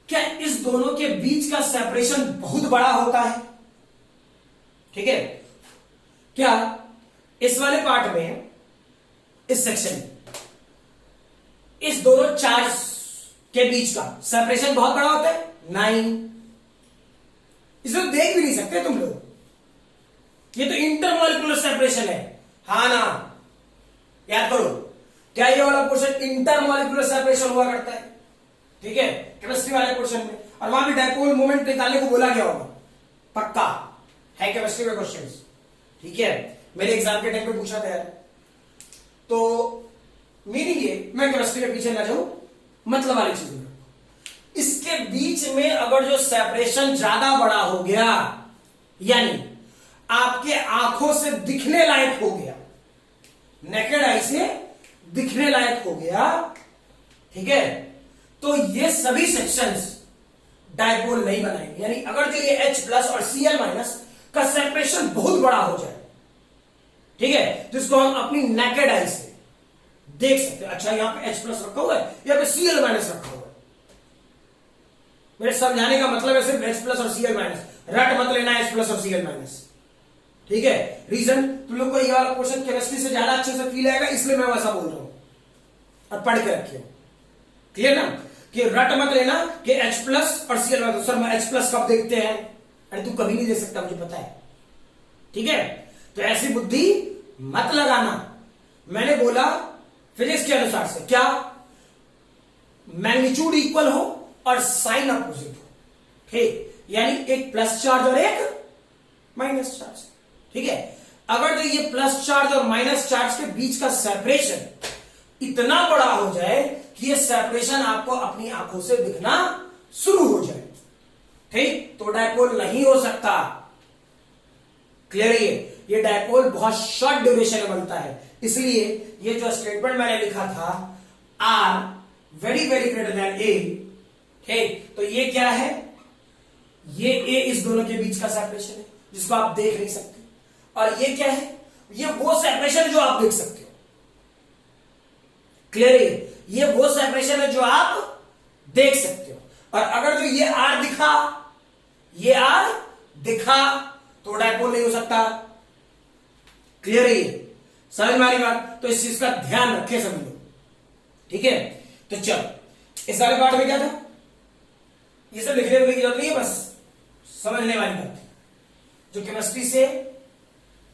क्या इस दोनों के बीच का सेपरेशन बहुत बड़ा होता है? ठीक है? क्या इस वाले पार्ट में, इस सेक्शन में, इस दोनों चार्ज के बीच का सेपरेशन बहुत बड़ा होता है? नहीं, इसे तो देख भी नहीं सकते तुम लोग। ये तो इंटरमॉलिक्यूलर सेपरेशन है। हाँ ना? याद करो, क्या ये वाला पोर्शन इंटरमॉलिक्यूलर सेपरेशन हुआ करता है? ठीक है, केमिस्ट्री वाले पोर्शन में। और वहां भी डायपोल मोमेंट निकालने को बोला गया होगा, पक्का है केमिस्ट्री में क्वेश्चन। ठीक है, मेरे एग्जाम के टाइम पे पूछा था यार। तो मीनिंग ये, मैं केमिस्ट्री में पीछे ना जाऊं, मतलब वाली चीज में, इसके बीच में अगर जो सेपरेशन ज्यादा बड़ा हो गया, यानी आपके आंखों से दिखने लायक हो गया, नेकेड आई से दिखने लायक हो गया, ठीक है, तो ये सभी सेक्शंस डायपोल नहीं बनाएंगे। यानी अगर जो ये H प्लस और Cl माइनस का सेपरेशन बहुत बड़ा हो जाए, ठीक है, जिसको हम अपनी नेकेड आई से देख सकते हैं। अच्छा, यहां पे H प्लस रखा हुआ है, यहां पे Cl माइनस रखा हुआ है। मेरे समझाने का मतलब है सिर्फ H प्लस और Cl माइनस, रट मत लेना H प्लस और Cl माइनस। ठीक है, रीजन तुम लोग को ये वाला क्वेश्चन केमिस्ट्री से ज्यादा अच्छे से फील आएगा, इसलिए मैं वैसा बोल रहा हूं। और पढ़ के रखिए, क्लियर ना? कि रट मत लेना कि H प्लस और Cl माइनस। सर मैं H प्लस कब देखते हैं? अरे तू कभी नहीं दे सकता, मुझे पता है। ठीक है, तो ऐसी बुद्धि मत लगाना। मैंने बोला फिजिक्स के अनुसार से क्या, मैग्नीट्यूड इक्वल हो और साइन अपोजिट हो। ठीक, यानी एक प्लस चार्ज और एक माइनस चार्ज। ठीक है, अगर तो ये प्लस चार्ज और माइनस चार्ज के बीच का सेपरेशन इतना बड़ा हो जाए कि ये सेपरेशन आपको अपनी आंखों से दिखना शुरू हो जाए, ठीक, तो डायपोल नहीं हो सकता। क्लियर है? ये डायपोल बहुत शॉर्ट ड्यूरेशन में बनता है। इसलिए ये जो स्टेटमेंट मैंने लिखा था, R very very greater than A, ठीक, तो ये क्या है? ये ए इस दोनों के बीच का सेपरेशन है जिसको आप देख नहीं सकते। और ये क्या है? ये वो सेपरेशन जो आप देख सकते हो। क्लियर है? ये वो सेपरेशन है जो आप देख सकते हो। और अगर जो ये आर दिखा, ये आर दिखा, तो डायपोल नहीं हो सकता। क्लियर है? समझ में आ रही बात? तो इस चीज का ध्यान रखें सभी लोग। ठीक है, तो चलो इस वाले पार्ट में क्या था, ये सब लिखने की जरूरत नहीं है, बस समझने वाली बात जो केमिस्ट्री से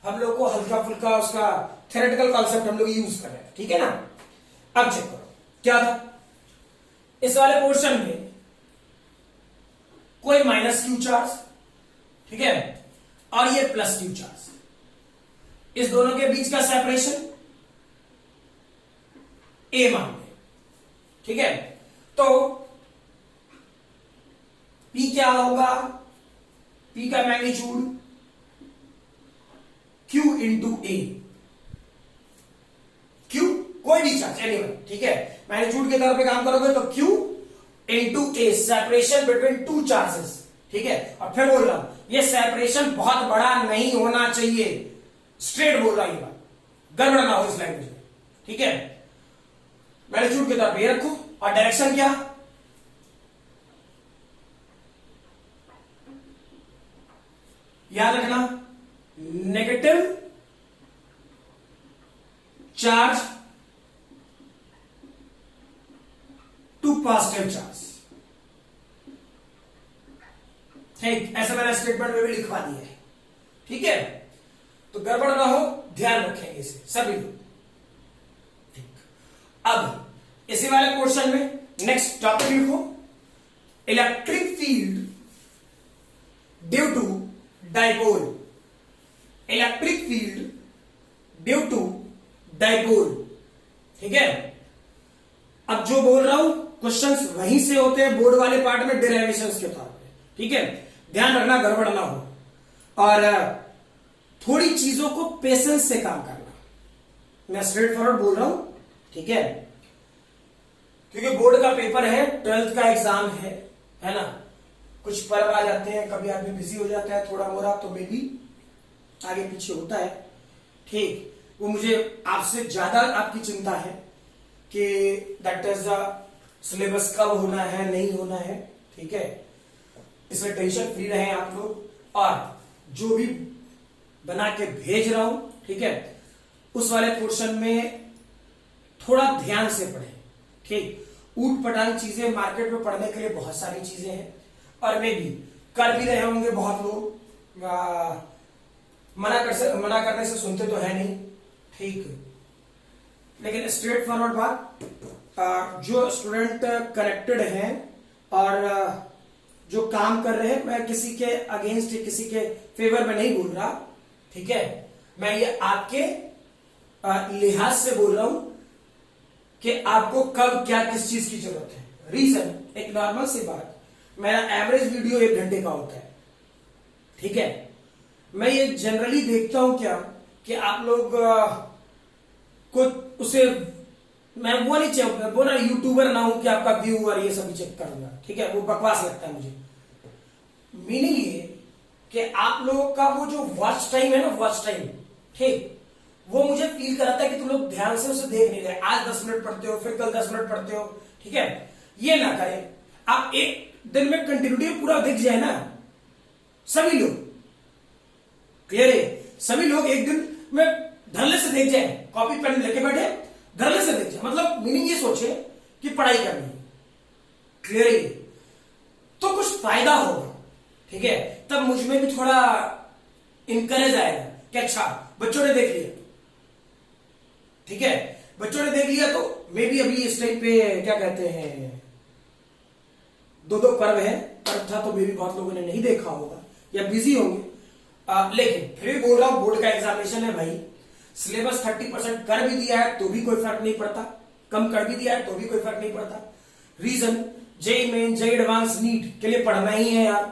हम लोग को हल्का फुल्का उसका थ्योरेटिकल कॉन्सेप्ट हम लोग यूज कर रहे हैं। ठीक है ना? अब चेक करो क्या था इस वाले पोर्शन में, कोई माइनस क्यू चार्ज, ठीक है, और ये प्लस क्यू चार्ज, इस दोनों के बीच का सेपरेशन ए मान लें। ठीक है, तो P क्या होगा? P का मैग्नीट्यूड Q इंटू ए। Q कोई भी चार्ज एनीवन, ठीक है, मैग्नीट्यूड के तौर पे काम करोगे तो Q इंटू ए, सेपरेशन बिटवीन टू चार्जेस। ठीक है, और फिर बोल रहा हूं ये सेपरेशन बहुत बड़ा नहीं होना चाहिए, स्ट्रेट बोल रहा हूं, ये बात गड़बड़ ना हो इस लैंग्वेज में। ठीक है, मैग्नीट्यूड के तौर पे ये रखो, और डायरेक्शन क्या? याद रखना, negative charge to positive charge. ठीक, ऐसा मैंने स्टेटमेंट में भी लिखवा दिया है। ठीक है, तो गड़बड़ ना हो, ध्यान रखेंगे इसे सभी लोग। ठीक, अब इसी वाले पोर्शन में नेक्स्ट टॉपिक लिखो, electric field due to dipole. Electric field due to dipole. ठीक है, अब जो बोल रहा हूं क्वेश्चंस वहीं से होते हैं बोर्ड वाले पार्ट में डेरिवेशंस के तौर पे, ठीक है। ध्यान रखना गड़बड़ ना हो और थोड़ी चीजों को पेशेंस से काम करना। मैं स्ट्रेट फॉरवर्ड बोल रहा हूं, ठीक है, क्योंकि बोर्ड का पेपर है, 12th का एग्जाम है ना। कुछ पर्व आ जाते हैं, कभी आदमी बिजी हो जाता है थोड़ा मोड़ा, तो मे भी आगे पीछे होता है, ठीक। वो मुझे आपसे ज्यादा आपकी चिंता है कि दैट इज सिलेबस कब होना है नहीं होना है, ठीक है। इसमें टेंशन फ्री रहें आप लोग और जो भी बना के भेज रहा हूं, ठीक है, उस वाले पोर्शन में थोड़ा ध्यान से पढ़ें, ठीक। ऊट पटांग चीजें मार्केट में पढ़ने के लिए बहुत सारी चीजें हैं और मे भी कर भी रहे होंगे बहुत लोग, मना करने से सुनते तो है नहीं, ठीक। लेकिन स्ट्रेट फॉरवर्ड बात, जो स्टूडेंट कनेक्टेड हैं और जो काम कर रहे हैं, मैं किसी के अगेंस्ट किसी के फेवर में नहीं बोल रहा, ठीक है। मैं ये आपके लिहाज से बोल रहा हूं कि आपको कब क्या किस चीज की जरूरत है। रीजन एक नॉर्मल सी बात, मेरा एवरेज वीडियो 1 घंटे का होता है, ठीक है। मैं ये जनरली देखता हूं क्या कि आप लोग को उसे, मैं वो नहीं चाहूंगा वो ना यूट्यूबर ना हूं कि आपका व्यू और ये सब चेक करूंगा, ठीक है, वो बकवास लगता है मुझे। मीनिंग ये कि आप लोगों का वो जो वॉच टाइम है ना, वॉच टाइम, ठीक, वो मुझे फील कराता है कि तुम लोग ध्यान से उसे देख नहीं रहे। आज 10 मिनट पढ़ते हो, फिर कल 10 मिनट पढ़ते हो, ठीक है। ये ना करें आप, एक दिन में कंटिन्यूटी पूरा दिख जाए ना, सभी लोग क्लियर है, सभी लोग एक दिन में धरले से देख जाए, कॉपी पेन लेके बैठे धरले से देख जाए, मतलब मीनिंग ये सोचे कि पढ़ाई करनी है, क्लियर है, तो कुछ फायदा होगा, ठीक है। तब मुझ में भी थोड़ा इंकरेज आएगा कि अच्छा बच्चों ने देख लिया, ठीक है, बच्चों ने देख लिया तो मे भी अभी इस टाइम पे क्या कहते हैं 2-2 पर्व है, पर्व था तो मे भी बहुत लोगों ने नहीं देखा होगा या बिजी होंगे, लेकिन फिर भी बोल रहा हूं बोर्ड का एग्जामिनेशन है भाई। सिलेबस 30% कर भी दिया है तो भी कोई फर्क नहीं पड़ता, कम कर भी दिया है तो भी कोई फर्क नहीं पड़ता। Reason JEE Main JEE Advance NEET के लिए पढ़ना ही है यार,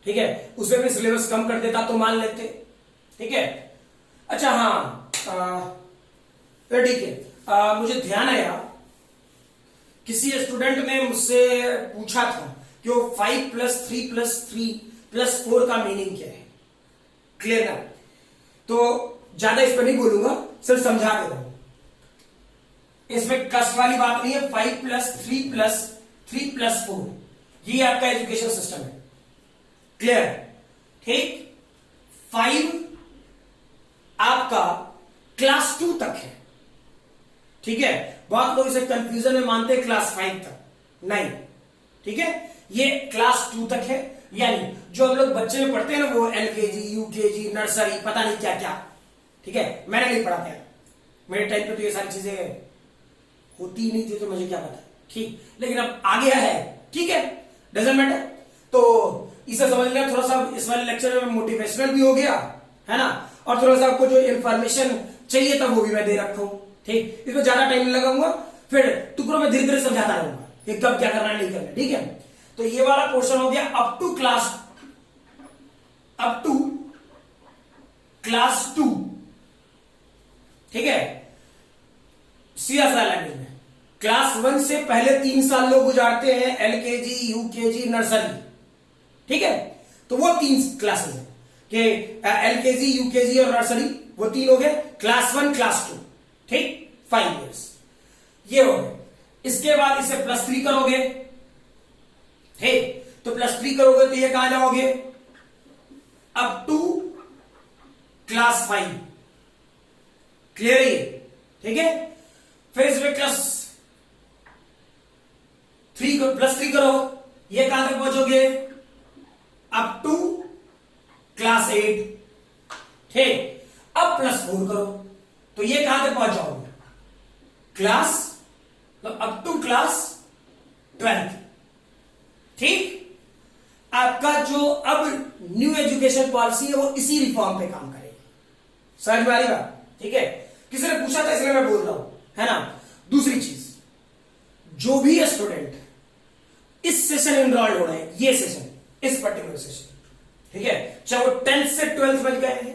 ठीक है। उसमें भी सिलेबस कम कर देता तो मान लेते, ठीक है। अच्छा हाँ, ठीक है, मुझे ध्यान आया किसी स्टूडेंट ने मुझसे पूछा था कि वो 5+3+3+4 का मीनिंग क्या है, क्लियर ना। तो ज्यादा इस पर नहीं बोलूंगा, सिर्फ समझा के दूंगा, इसमें कष्ट वाली बात नहीं है। 5+3+3+4 ये आपका एजुकेशन सिस्टम है, क्लियर, ठीक। 5 आपका क्लास 2 तक है, ठीक है। बहुत लोग इसे कंफ्यूजन में मानते हैं क्लास 5 तक, नहीं, ठीक है, ये क्लास 2 तक है। यानी जो हम लोग बच्चे में पढ़ते हैं ना, वो LKG UKG नर्सरी पता नहीं क्या क्या, ठीक है, मैंने नहीं पढ़ा था, मेरे टाइम पे तो ये सारी चीजें होती ही नहीं थी, तो मुझे क्या पता, ठीक। लेकिन अब आ गया है, ठीक है, डजंट मैटर। तो इसे समझ लिया, थोड़ा सा इस वाले लेक्चर में मोटिवेशनल भी हो गया है ना, और थोड़ा सा आपको जो इंफॉर्मेशन चाहिए था वो भी मैं दे रखा हूं, ठीक। इसमें ज्यादा टाइम नहीं लगाऊंगा, फिर टुकड़ों में धीरे धीरे समझाता रहूंगा कि कब क्या करना है नहीं करना, ठीक है। तो ये वाला पोर्शन हो गया अप टू क्लास 2, ठीक है। सीधा सा लैंग्वेज में क्लास 1 से पहले 3 साल लोग गुजारते हैं, LKG UKG नर्सरी, ठीक है। तो वो 3 क्लासेस है कि LKG UKG और नर्सरी, वो 3 हो गए, क्लास 1 क्लास 2, ठीक, 5 years ये हो गए। इसके बाद इसे +3 करोगे, ठीक, तो +3 करोगे तो ये कहां जाओगे, अप टू क्लास 5, क्लियर है, ठीक है। फिर इसमें +3 करो, ये कहां तक पहुंचोगे, अप टू क्लास 8, ठीक। अब +4 करो तो ये कहां तक पहुंच जाओगे, क्लास, तो अप टू क्लास 12, ठीक। आपका जो अब न्यू एजुकेशन पॉलिसी है वो इसी रिफॉर्म पे काम करेगी, समझ में आ रही बात, ठीक है। किसी ने पूछा था इसलिए मैं बोल रहा हूं, है ना। दूसरी चीज, जो भी स्टूडेंट इस सेशन इनरोल्ड हो रहे हैं, ये सेशन, इस पर्टिकुलर सेशन, ठीक है, चाहे वो 10th से 12th में गए हैं,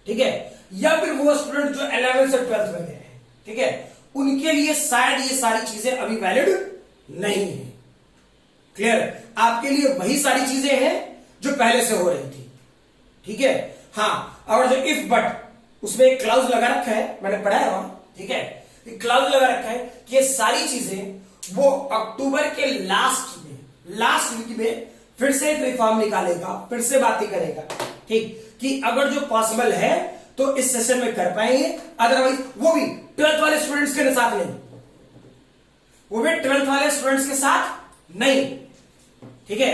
ठीक है, या फिर वो स्टूडेंट जो 11th से 12th में गए हैं, ठीक है, उनके लिए शायद ये सारी चीजें अभी वैलिड नहीं है। क्लियर? आपके लिए वही सारी चीजें हैं जो पहले से हो रही थी, ठीक है। हाँ, और जो इफ बट, उसमें एक क्लाउज लगा रखा है, मैंने पढ़ा है वहां, ठीक है, क्लाउज लगा रखा है कि ये सारी चीजें वो अक्टूबर के लास्ट वीक में फिर से एक रिफॉर्म निकालेगा, फिर से बातें करेगा, ठीक, कि अगर जो पॉसिबल है तो इस सेशन में कर पाएंगे, अदरवाइज वो भी 12th वाले स्टूडेंट्स के साथ नहीं, वो भी 12th वाले स्टूडेंट्स के साथ नहीं, ठीक है।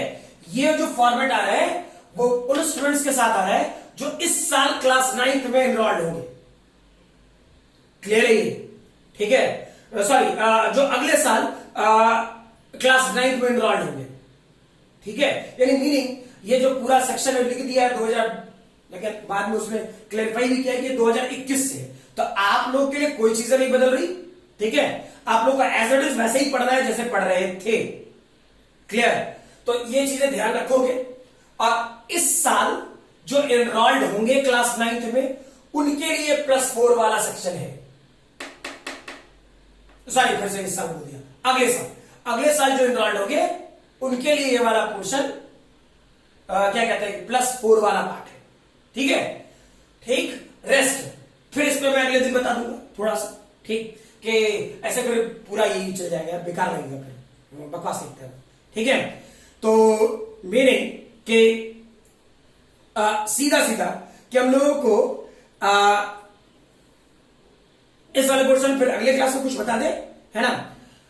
ये जो फॉर्मेट आ रहा है वो उन स्टूडेंट्स के साथ आ रहा है जो इस साल क्लास 9th में एनरोल्ड होंगे। क्लियर है ये? ठीक है, सॉरी, जो अगले साल क्लास 9th में एनरोल्ड होंगे, ठीक है। यानी मीनिंग ये जो पूरा सेक्शन में लिख दिया है 2000, लेकिन बाद में उसमें क्लैरिफाई भी किया कि 2021 से, तो आप लोग के लिए कोई चीजें नहीं बदल रही, ठीक है, आप लोग का एज इट इज वैसे ही पढ़ रहा है जैसे पढ़ रहे थे। क्लियर? तो ये चीजें ध्यान रखोगे। और इस साल जो एनरोल्ड होंगे क्लास 9th में, उनके लिए +4 वाला सेक्शन है। सॉरी, फिर से इस साल बोल दिया, अगले साल जो एनरोल्ड होंगे उनके लिए ये वाला पोर्शन क्या कहते हैं, +4 वाला पार्ट है, ठीक है। ठीक, रेस्ट फिर इसमें मैं अगले दिन बता दूंगा थोड़ा सा, ठीक, कि ऐसे फिर पूरा यही चल जाएगा, बेकार लगेगा, फिर बकवास लिखते हैं, ठीक है। तो मेरे के सीधा कि हम लोगों को इस वाले पोर्शन फिर अगले क्लास में कुछ बता दे, है ना,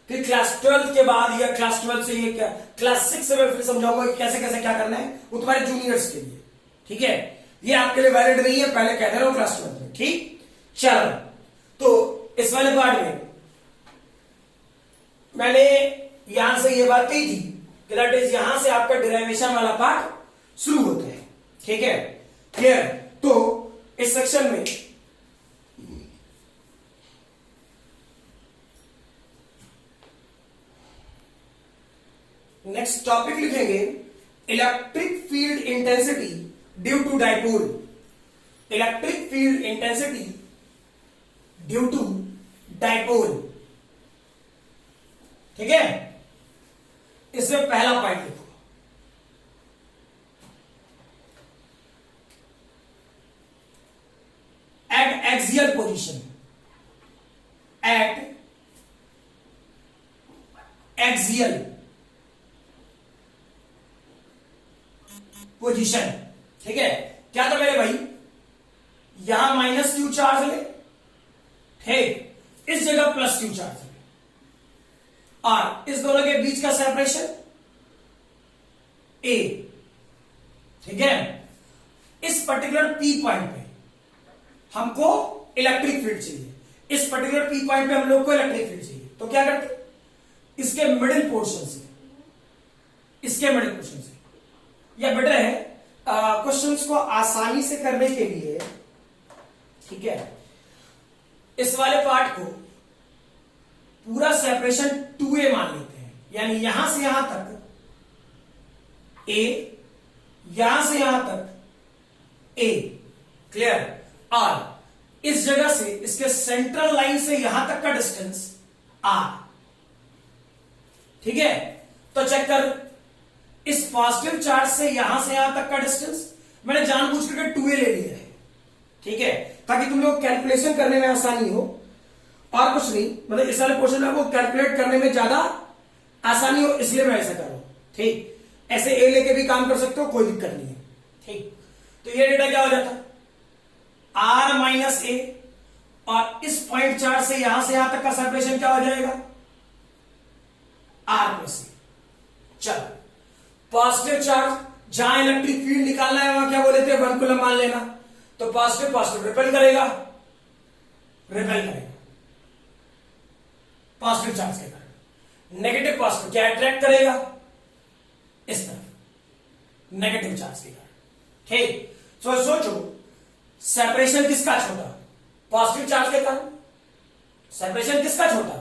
कि क्लास 12th के बाद या क्लास 12 से ये क्या क्लास 6 से मैं फिर समझाऊंगा कि कैसे कैसे क्या करना है, वो तुम्हारे जूनियर्स के लिए, ठीक है। ये आपके लिए वैलिड नहीं है, पहले कहते रहो क्लास 12 में, ठीक। चलो, तो इस वाले पार्ट में मैंने यहां से ये बात कही थी कि दैट इज यहां से आपका डिराइवेशन वाला पार्ट शुरू होता है, ठीक है। क्लियर? तो इस सेक्शन में नेक्स्ट टॉपिक लिखेंगे electric field intensity due to dipole. Electric field intensity due to dipole, ठीक है। इसमें पहला पॉइंट लिखो, at axial position, at axial position, ठीक है। क्या था मेरे भाई, यहां -q चार्ज ले, ठीक, इस जगह +q चार्ज ले, और इस दोनों के बीच का सेपरेशन a, ठीक है। इस पर्टिकुलर P पॉइंट पे हमको इलेक्ट्रिक फील्ड चाहिए, इस पर्टिकुलर P पॉइंट पे हम लोग को इलेक्ट्रिक फील्ड चाहिए, तो क्या करते, इसके मिडिल पोर्शन से, इसके मिडिल पोर्शन से, या बेटर है क्वेश्चंस को आसानी से करने के लिए, ठीक है, इस वाले पार्ट को पूरा सेपरेशन 2a मान लेते हैं, यानी यहां से यहां तक a, यहां से यहां तक a। क्लियर? और इस जगह से इसके सेंट्रल लाइन से यहां तक का डिस्टेंस r, ठीक है। तो चेक कर, इस पॉजिटिव चार्ज से यहां तक का डिस्टेंस मैंने जानबूझ करके 2a ले लिया है, ठीक है, ताकि तुम लोग कैलकुलेशन करने में आसानी हो, और कुछ नहीं, मतलब इस वाले पोर्शन में वो कैलकुलेट करने में ज्यादा आसानी हो, इसलिए मैं ऐसा कर रहा हूं, ठीक। ऐसे ए लेके भी काम कर सकते हो, कोई दिक्कत नहीं है, ठीक। तो ये डेटा क्या हो जाता, r - a, और इस पॉइंट चार्ज से यहां तक का सेपरेशन क्या हो जाएगा, r + a। चलो, पॉजिटिव चार्ज जहां इलेक्ट्रिक फील्ड निकालना है वहां क्या बोले थे, 1 कूलम मान लेना, तो पॉजिटिव रिपेल करेगा, पॉजिटिव चार्ज के कारण। नेगेटिव पॉजिटिव क्या अट्रैक्ट करेगा, इस तरफ, नेगेटिव चार्ज के कारण, ठीक। सोचो, सेपरेशन किसका छोटा, पॉजिटिव चार्ज के कारण, सेपरेशन किसका छोटा,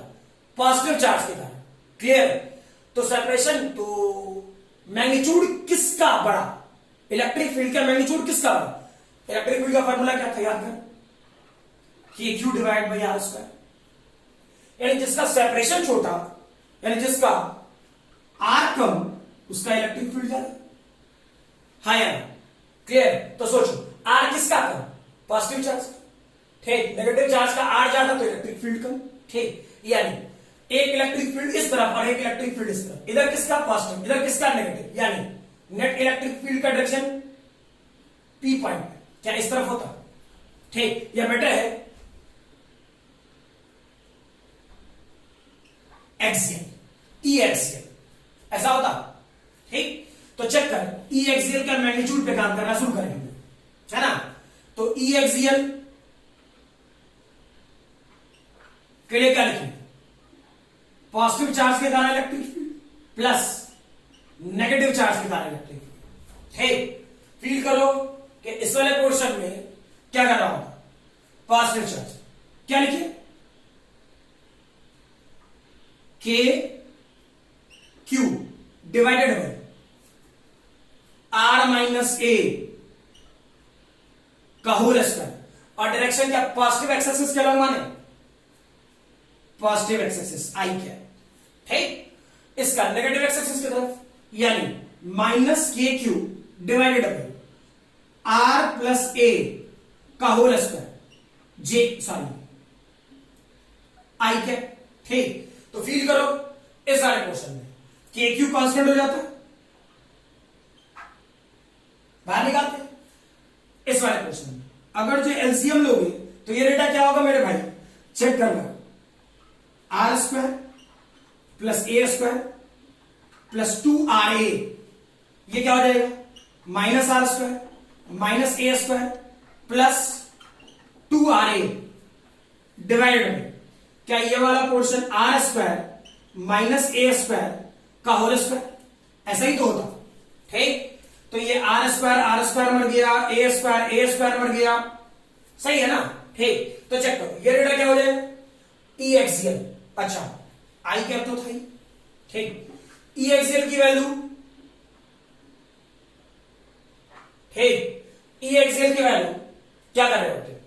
पॉजिटिव चार्ज के कारण, क्लियर? तो सेपरेशन, तो मैग्नीट्यूड किसका बड़ा? इलेक्ट्रिक फील्ड का मैग्नीट्यूड किसका बड़ा? इलेक्ट्रिक फील्ड का फॉर्मूला क्या था, याद कर, कि Q divide by R square. यानी जिसका सेपरेशन छोटा, यानी जिसका आर कम, उसका इलेक्ट्रिक फील्ड ज्यादा। हाँ यार, क्लियर? तो सोचो, आर किसका कम? पॉजिटिव चार्ज, ठीक। नेगेटिव चार्ज का आर ज्यादा तो इलेक्ट्रिक फील्ड कम, ठीक। यानी एक इलेक्ट्रिक फील्ड इस तरफ और एक इलेक्ट्रिक फील्ड इस तरफ, इधर किसका पॉजिटिव, इधर किसका नेगेटिव, यानी नेट इलेक्ट्रिक फील्ड का डायरेक्शन पी पॉइंट क्या इस तरफ होता, ठीक। यह बेटर है एक्सियल, ई एक्सियल ऐसा होता, ठीक। तो चेक कर, ई एक्सियल का मैग्नीट्यूड पे काम करना शुरू करेंगे, है ना। तो ई एक्सियल के लिए क्या लिखेंगे? पॉजिटिव चार्ज के कारण electric field plus negative charge के कारण इलेक्ट्रिक फील्ड, ठीक। फील करो कि इस वाले पोर्शन में क्या कर रहा होगा? पॉजिटिव चार्ज, क्या लिखिए? K Q divided by R minus A का होल स्क्वायर, और डायरेक्शन क्या? पॉजिटिव एक्स एक्सिस के अलॉन्ग माने, पॉजिटिव एक्स एक्सिस आई क्या, ठीक। इसका नेगेटिव एक्स एक्सिस की तरफ, यानी minus K Q divided by R plus A का whole square, j sorry i क्या, ठीक। तो फील करो इस वाले पोर्शन में के क्यू कांस्टेंट हो जाता है, बाहर निकालते हैं। इस वाले पोर्शन में अगर जो एलसीएम लोगे तो ये डेटा क्या होगा मेरे भाई? चेक करना, R square plus A square plus 2RA, ये क्या हो जाएगा? Minus R square minus A square plus 2RA divided में क्या ये वाला portion R square minus A square का होल स्क्वायर, ऐसा ही तो होता, ठीक। तो ये आर स्क्वायर मर गया, ए स्क्वायर मर गया, सही है ना, ठीक। तो चेक करो ये डेटा क्या हो जाएगा? ई एक्सियल, अच्छा आई कैप तो था ही, ठीक। ई एक्सियल की वैल्यू, ठीक, ई एक्सियल की वैल्यू क्या कर रहे होते?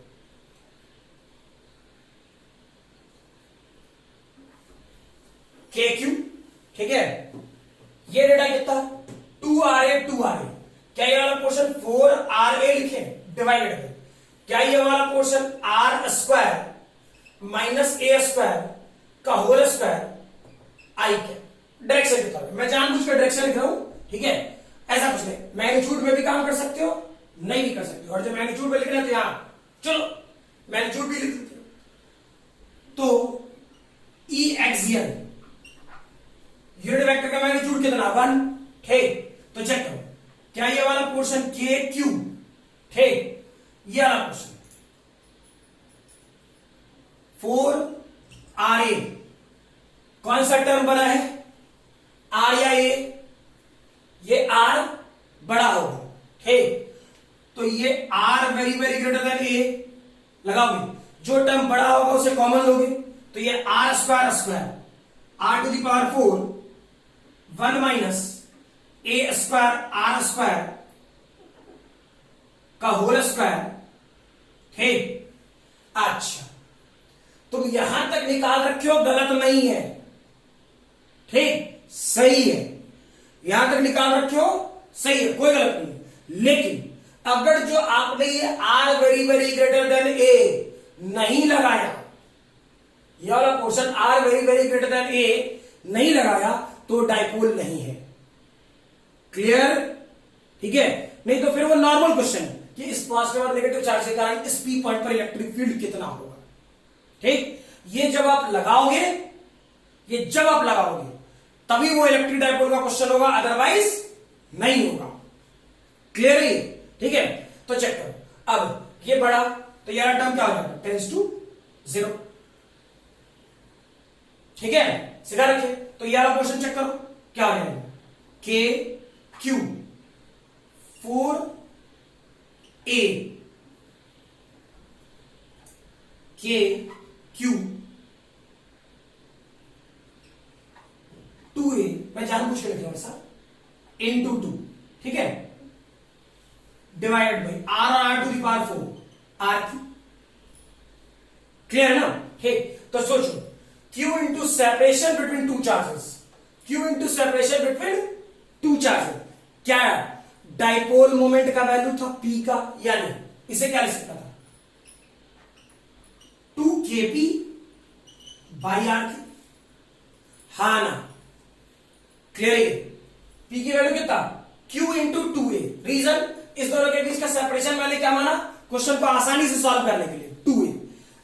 के क्यू, ठीक है। ये डेटा कितना? 2RA, क्या ये वाला पोर्शन 4RA लिखे डिवाइडेड है, क्या ये वाला portion R square minus A square का होल स्क्वायर आई क्या, डायरेक्शन के तौर पे मैं जानबूझ के डायरेक्शन लिख रहा हूं, ठीक है। ऐसा कुछ नहीं, मैग्नीट्यूड में भी काम कर सकते हो, नहीं भी कर सकते हो, और जब मैग्नीट्यूड में लिखना है तो यहां चलो मैग्नीट्यूड भी लिख देते हो। तो ई एक्सियल यूनिट वेक्टर का मैग्नीट्यूड कितना? 1, ठीक। तो चेक करो क्या ये वाला पोर्शन के क्यू, ठीक, ये वाला पोर्शन 4RA कौन सा टर्म बना है? आर या ए? ये आर बड़ा होगा, ठीक। तो ये R very very greater than A लगाओगे, जो टर्म बड़ा होगा उसे कॉमन लोगे, तो ये R square R to the power 4 1 minus A square R square का होल स्क्वायर, ठीक। अच्छा, तुम यहां तक निकाल रखे हो, गलत नहीं है, ठीक, सही है, यहां तक निकाल रखे हो, सही है, कोई गलत नहीं है। लेकिन अगर जो आपने ये R very very greater than A नहीं लगाया, ये वाला portion R very very greater than A नहीं लगाया, तो डाइपोल नहीं है, क्लियर, ठीक है। नहीं तो फिर वो नॉर्मल क्वेश्चन है कि इस पॉजिटिव और नेगेटिव चार्ज के कारण इस पी पॉइंट पर इलेक्ट्रिक फील्ड कितना होगा, ठीक। ये जब आप लगाओगे, ये जब आप लगाओगे तभी वो इलेक्ट्रिक डाइपोल का क्वेश्चन होगा, अदरवाइज नहीं होगा, क्लियर है, ठीक है। तो चेक करो, अब ये बड़ा तो यार टर्म क्या हो जाएगा? टेंस टू 0, ठीक है, सीधा रखिए। तो ये वाला पोर्शन चेक करो क्या हो जाएगा? के क्यू 4A के क्यू मैं जानबूझ के लिख रहा हूं ऐसा, इंटू 2, ठीक है, divided by R to the power 4 R की। क्लियर है ना? ठीक, तो सोचो Q into separation between two charges, Q into separation between two charges क्या है? डाइपोल मोमेंट का वैल्यू था P का, यानी इसे क्या लिख सकता था? 2kp बाई आर की, हा ना? क्लियर है? P की वैल्यू कितना? Q into 2a। रीजन, इस दोनों के बीच का सेपरेशन मैंने क्या माना? क्वेश्चन को आसानी से सॉल्व करने के लिए 2a,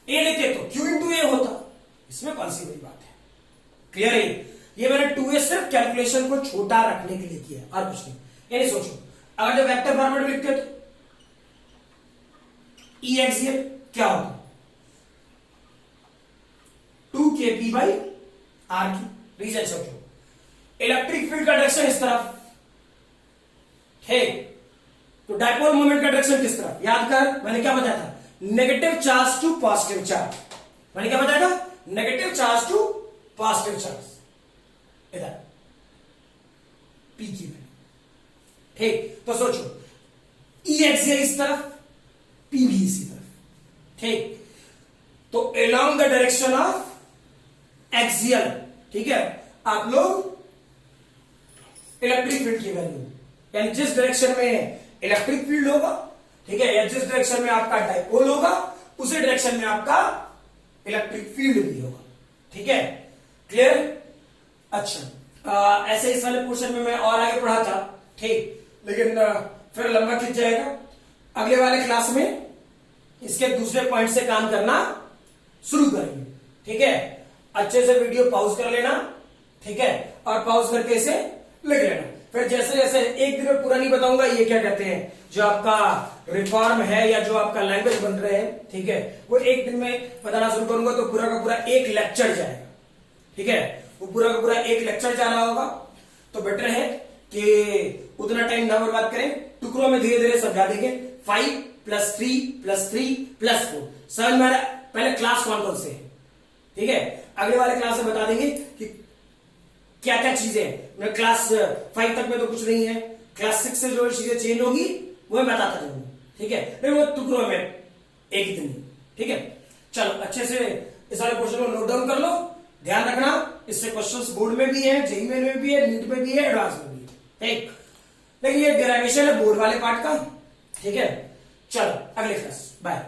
a लिखे तो Q इंटू a होता, इसमें कौन सी बड़ी बात है? क्लियर है? ये मैंने 2a सिर्फ कैलकुलेशन को छोटा रखने के लिए किया और कुछ नहीं। यानी सोचो अगर जब वेक्टर फॉर्मेट में लिखते तो E एक्सियल क्या होता? 2kp बाई आर की। रीजन सोचो, इलेक्ट्रिक फील्ड का डायरेक्शन इस तरफ, ठीक, तो डाइपोल मोमेंट का डायरेक्शन किस तरफ? याद कर, मैंने क्या बताया था? Negative charge to positive charge. मैंने क्या बताया था? Negative charge to positive charge. इधर P की वैल्यू, ठीक, तो सोचो E एक्सियल इस तरफ, P भी इसी तरफ, ठीक, तो along the direction of axial, ठीक है, आप लोग इलेक्ट्रिक फील्ड की वैल्यू, यानी जिस डायरेक्शन में इलेक्ट्रिक फील्ड होगा, ठीक है, या जिस डायरेक्शन में आपका डाइपोल होगा, उसी डायरेक्शन में आपका इलेक्ट्रिक फील्ड भी होगा, ठीक है? क्लियर? अच्छा, ऐसे इस वाले पोर्शन में मैं और आगे पढ़ा था, ठीक, लेकिन फिर लंबा खिंच जाएगा। अगले वाले क्लास में इसके दूसरे पॉइंट से काम करना शुरू करेंगे, ठीक है? अच्छे से वीडियो पॉज कर लेना, ठीक है, और पॉज करके इसे लिख लेना। फिर जैसे जैसे एक दिन में पूरा नहीं बताऊंगा, ये क्या कहते हैं, जो आपका रिफॉर्म है या जो आपका लैंग्वेज बन रहे हैं, ठीक है, वो एक दिन में बताना शुरू करूंगा तो पूरा का पूरा एक लेक्चर जाएगा, ठीक है, वो पूरा का पूरा एक लेक्चर जाना होगा। तो बेटर है कि उतना टाइम ना बर्बाद करें, टुकड़ों में धीरे धीरे समझा देंगे। 5 + 3 + 3 + 4 समझ में आ रहा है? पहले क्लास कौन कौन से है, ठीक है, अगले वाले क्लास में बता देंगे कि क्या क्या चीजें हैं। क्लास 5 तक में तो कुछ नहीं है, क्लास 6 से जो चीजें चेंज होगी वो मैं बताता जाऊंगा, ठीक है, फिर वो टुकड़ों में एक ही दिन, ठीक है। चलो अच्छे से इस वाले क्वेश्चन को नोट डाउन कर लो, ध्यान रखना, इससे क्वेश्चंस बोर्ड में भी है, जेईई में भी है, नीट में भी है, एडवांस में भी है, ठीक। लेकिन ये डेरिवेशन है बोर्ड वाले पार्ट का, ठीक है। चलो अगले क्लास, बाय।